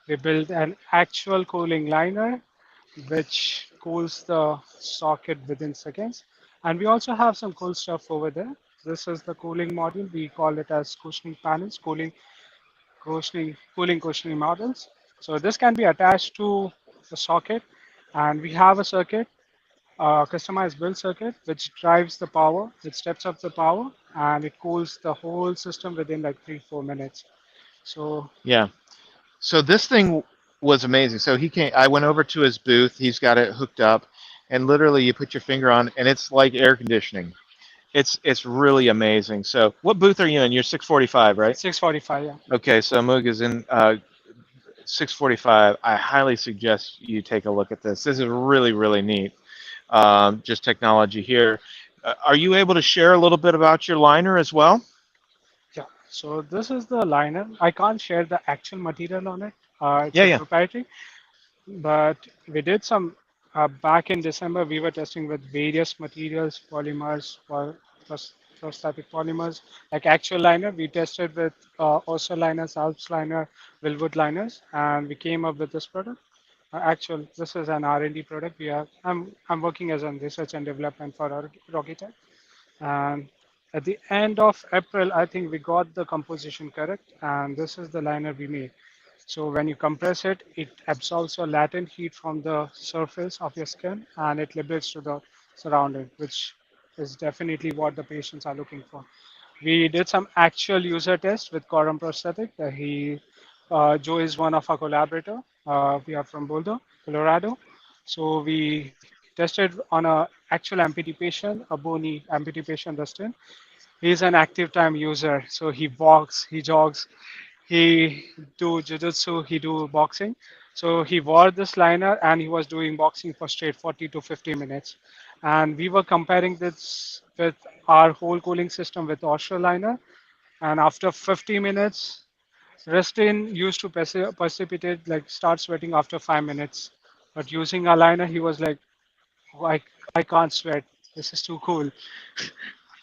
We built an actual cooling liner, which cools the socket within seconds. And we also have some cool stuff over there. This is the cooling module. We call it as cushioning panels, cooling cushioning models. So this can be attached to the socket, and we have a circuit, customized build circuit, which drives the power, it steps up the power, and it cools the whole system within like 3-4 minutes. So Yeah. So this thing was amazing. So he came. I went over to his booth. He's got it hooked up, and literally you put your finger on, and it's like air conditioning. It's really amazing. So what booth are you in? You're 645, right? 645, yeah. Okay, so Moog is in 645. I highly suggest you take a look at this. This is really, really neat. Just technology here. Are you able to share a little bit about your liner as well? Yeah. So this is the liner. I can't share the actual material on it. It's Yeah, a yeah. proprietary, but we did some back in December. We were testing with various materials, polymers, prosthetic polymers, like actual liner. We tested with Oster liners, Alps liner, Wilwood liners, and we came up with this product. This is an R&D product. I'm working as on research and development for Rocky Tech, and at the end of April, I think we got the composition correct, and this is the liner we made. So when you compress it, it absorbs your latent heat from the surface of your skin, and it liberates to the surrounding, which is definitely what the patients are looking for. We did some actual user tests with Quorum Prosthetic. Joe is one of our collaborator. We are from Boulder, Colorado. So we tested on a actual amputee patient, a bony amputee patient, Dustin. He's an active time user, so he walks, he jogs, he do jiu-jitsu, he do boxing. So he wore this liner and he was doing boxing for straight 40 to 50 minutes. And we were comparing this with our whole cooling system with Osher liner. And after 50 minutes, Rustin used to precipitate, like start sweating after 5 minutes. But using a liner, he was like, "Oh, I can't sweat. This is too cool."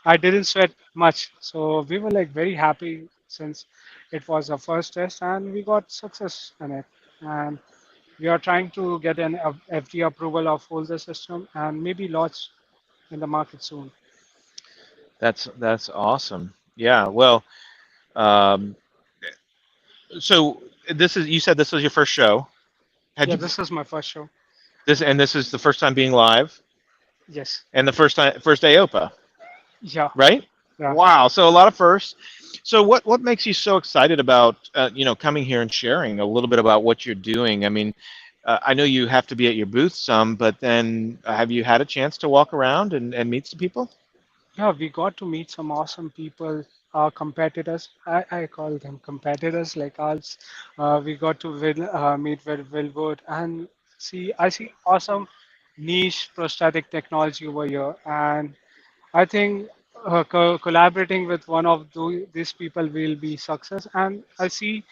I didn't sweat much. So we were like very happy since it was our first test and we got success in it. And we are trying to get an FDA approval of Holder system and maybe launch in the market soon. That's awesome. Yeah. Well, um, so this is, you said this was your first show. Had Yeah, you this is my first show. this, and this is the first time being live? Yes. and the first AOPA, Yeah. right? Yeah. Wow, so a lot of firsts. So what makes you so excited about coming here and sharing a little bit about what you're doing? I mean, I know you have to be at your booth some, but then have you had a chance to walk around and meet some people? Yeah, we got to meet some awesome people, our competitors. I call them competitors like us. We got to meet with Wilwood and I see awesome niche prosthetic technology over here. And I think collaborating with one of these people will be success. And I see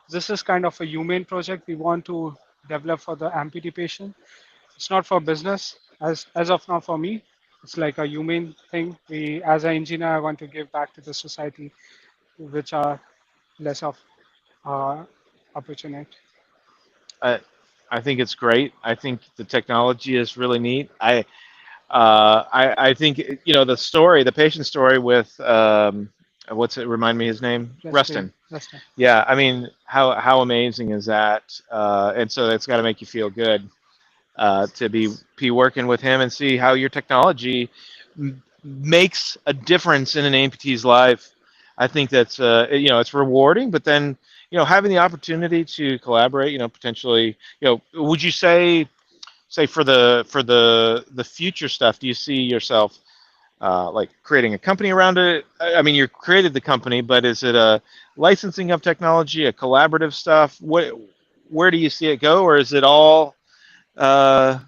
this is kind of a human project we want to develop for the amputee patient. It's not for business as of now for me. It's like a human thing. We, as an engineer, I want to give back to the society, which are less of uh, opportunity. I I think it's great. I think the technology is really neat. I think the story, the patient story with what's it? Remind me his name, Rustin. That's right. Yeah, I mean, how amazing is that? And so it's got to make you feel good to be working with him and see how your technology makes a difference in an amputee's life. I think that's it's rewarding, but then having the opportunity to collaborate, potentially, would you say for the future stuff, do you see yourself like creating a company around it? I mean, you created the company, but is it a licensing of technology, a collaborative stuff? Where do you see it go, or is it all uh,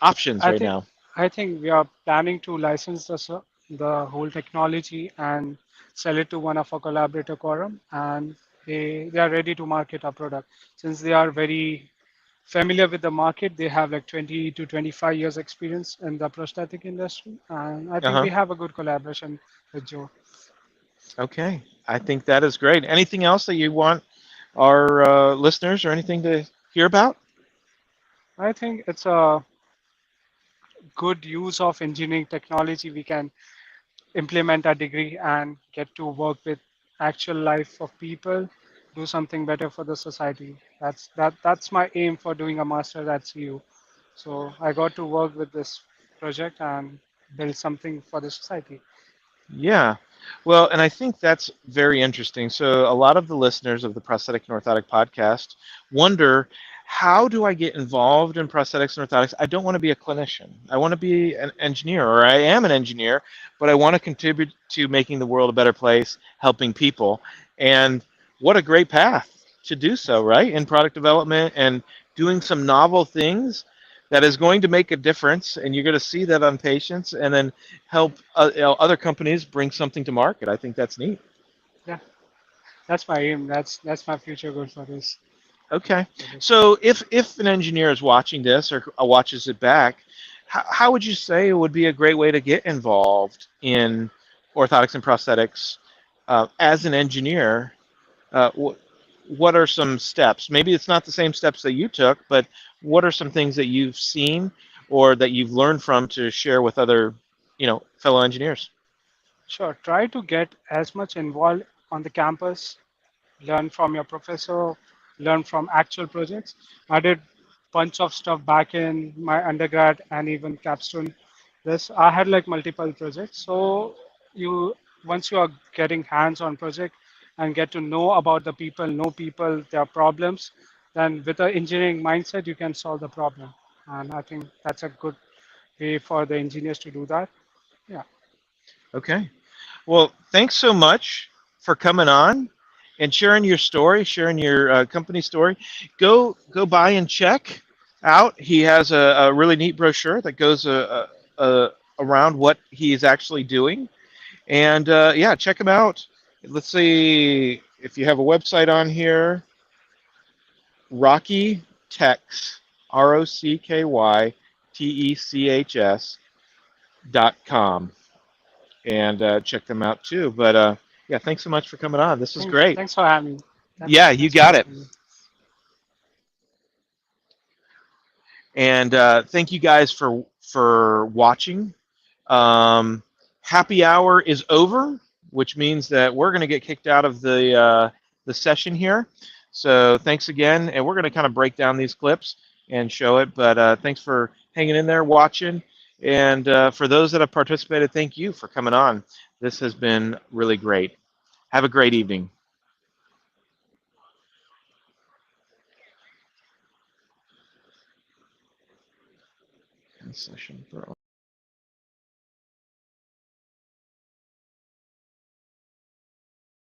options I right think now? I think we are planning to license the whole technology and sell it to one of our collaborator quorum, and they are ready to market our product since they are very familiar with the market. They have like 20 to 25 years experience in the prosthetic industry, and I Uh think we huh. have a good collaboration with Joe. Okay, I think that is great. Anything else that you want our listeners or anything to hear about? I think it's a good use of engineering technology. We can implement a degree and get to work with actual life of people, do something better for the society. That's my aim for doing a master's at CU. So I got to work with this project and build something for the society. Yeah. Well, and I think that's very interesting. So, a lot of the listeners of the Prosthetic and Orthotic podcast wonder, how do I get involved in prosthetics and orthotics? I don't want to be a clinician. I want to be an engineer, or I am an engineer, but I want to contribute to making the world a better place, helping people. And what a great path to do so, right? In product development and doing some novel things that is going to make a difference. And you're going to see that on patients, and then help other companies bring something to market. I think that's neat. Yeah, that's my aim. That's my future goal for this. Okay, For this. so if an engineer is watching this or watches it back, how would you say it would be a great way to get involved in orthotics and prosthetics as an engineer? What are some steps? Maybe it's not the same steps that you took, but what are some things that you've seen or that you've learned from to share with other, fellow engineers? Sure. Try to get as much involved on the campus, learn from your professor, learn from actual projects. I did bunch of stuff back in my undergrad and even capstone. This I had like multiple projects. So you once you are getting hands-on project and get to know about the people, know people, their problems, then with an engineering mindset you can solve the problem. And I think that's a good way for the engineers to do that. Yeah. Okay. Well, thanks so much for coming on and sharing your story, sharing your company story. Go buy and check out. He has a really neat brochure that goes around what he's actually doing. And yeah, check him out. Let's see if you have a website on here. Rocky Techs, ROCKYTECHS.com, and check them out too. But yeah, thanks so much for coming on. This was great. Thanks for having me. Yeah, you Thanks for got it. having me. And thank you guys for watching. Happy hour is over, which means that we're going to get kicked out of the session here. So thanks again, and we're going to kind of break down these clips and show it. But thanks for hanging in there, watching, And for those that have participated, thank you for coming on. This has been really great. Have a great evening. Session for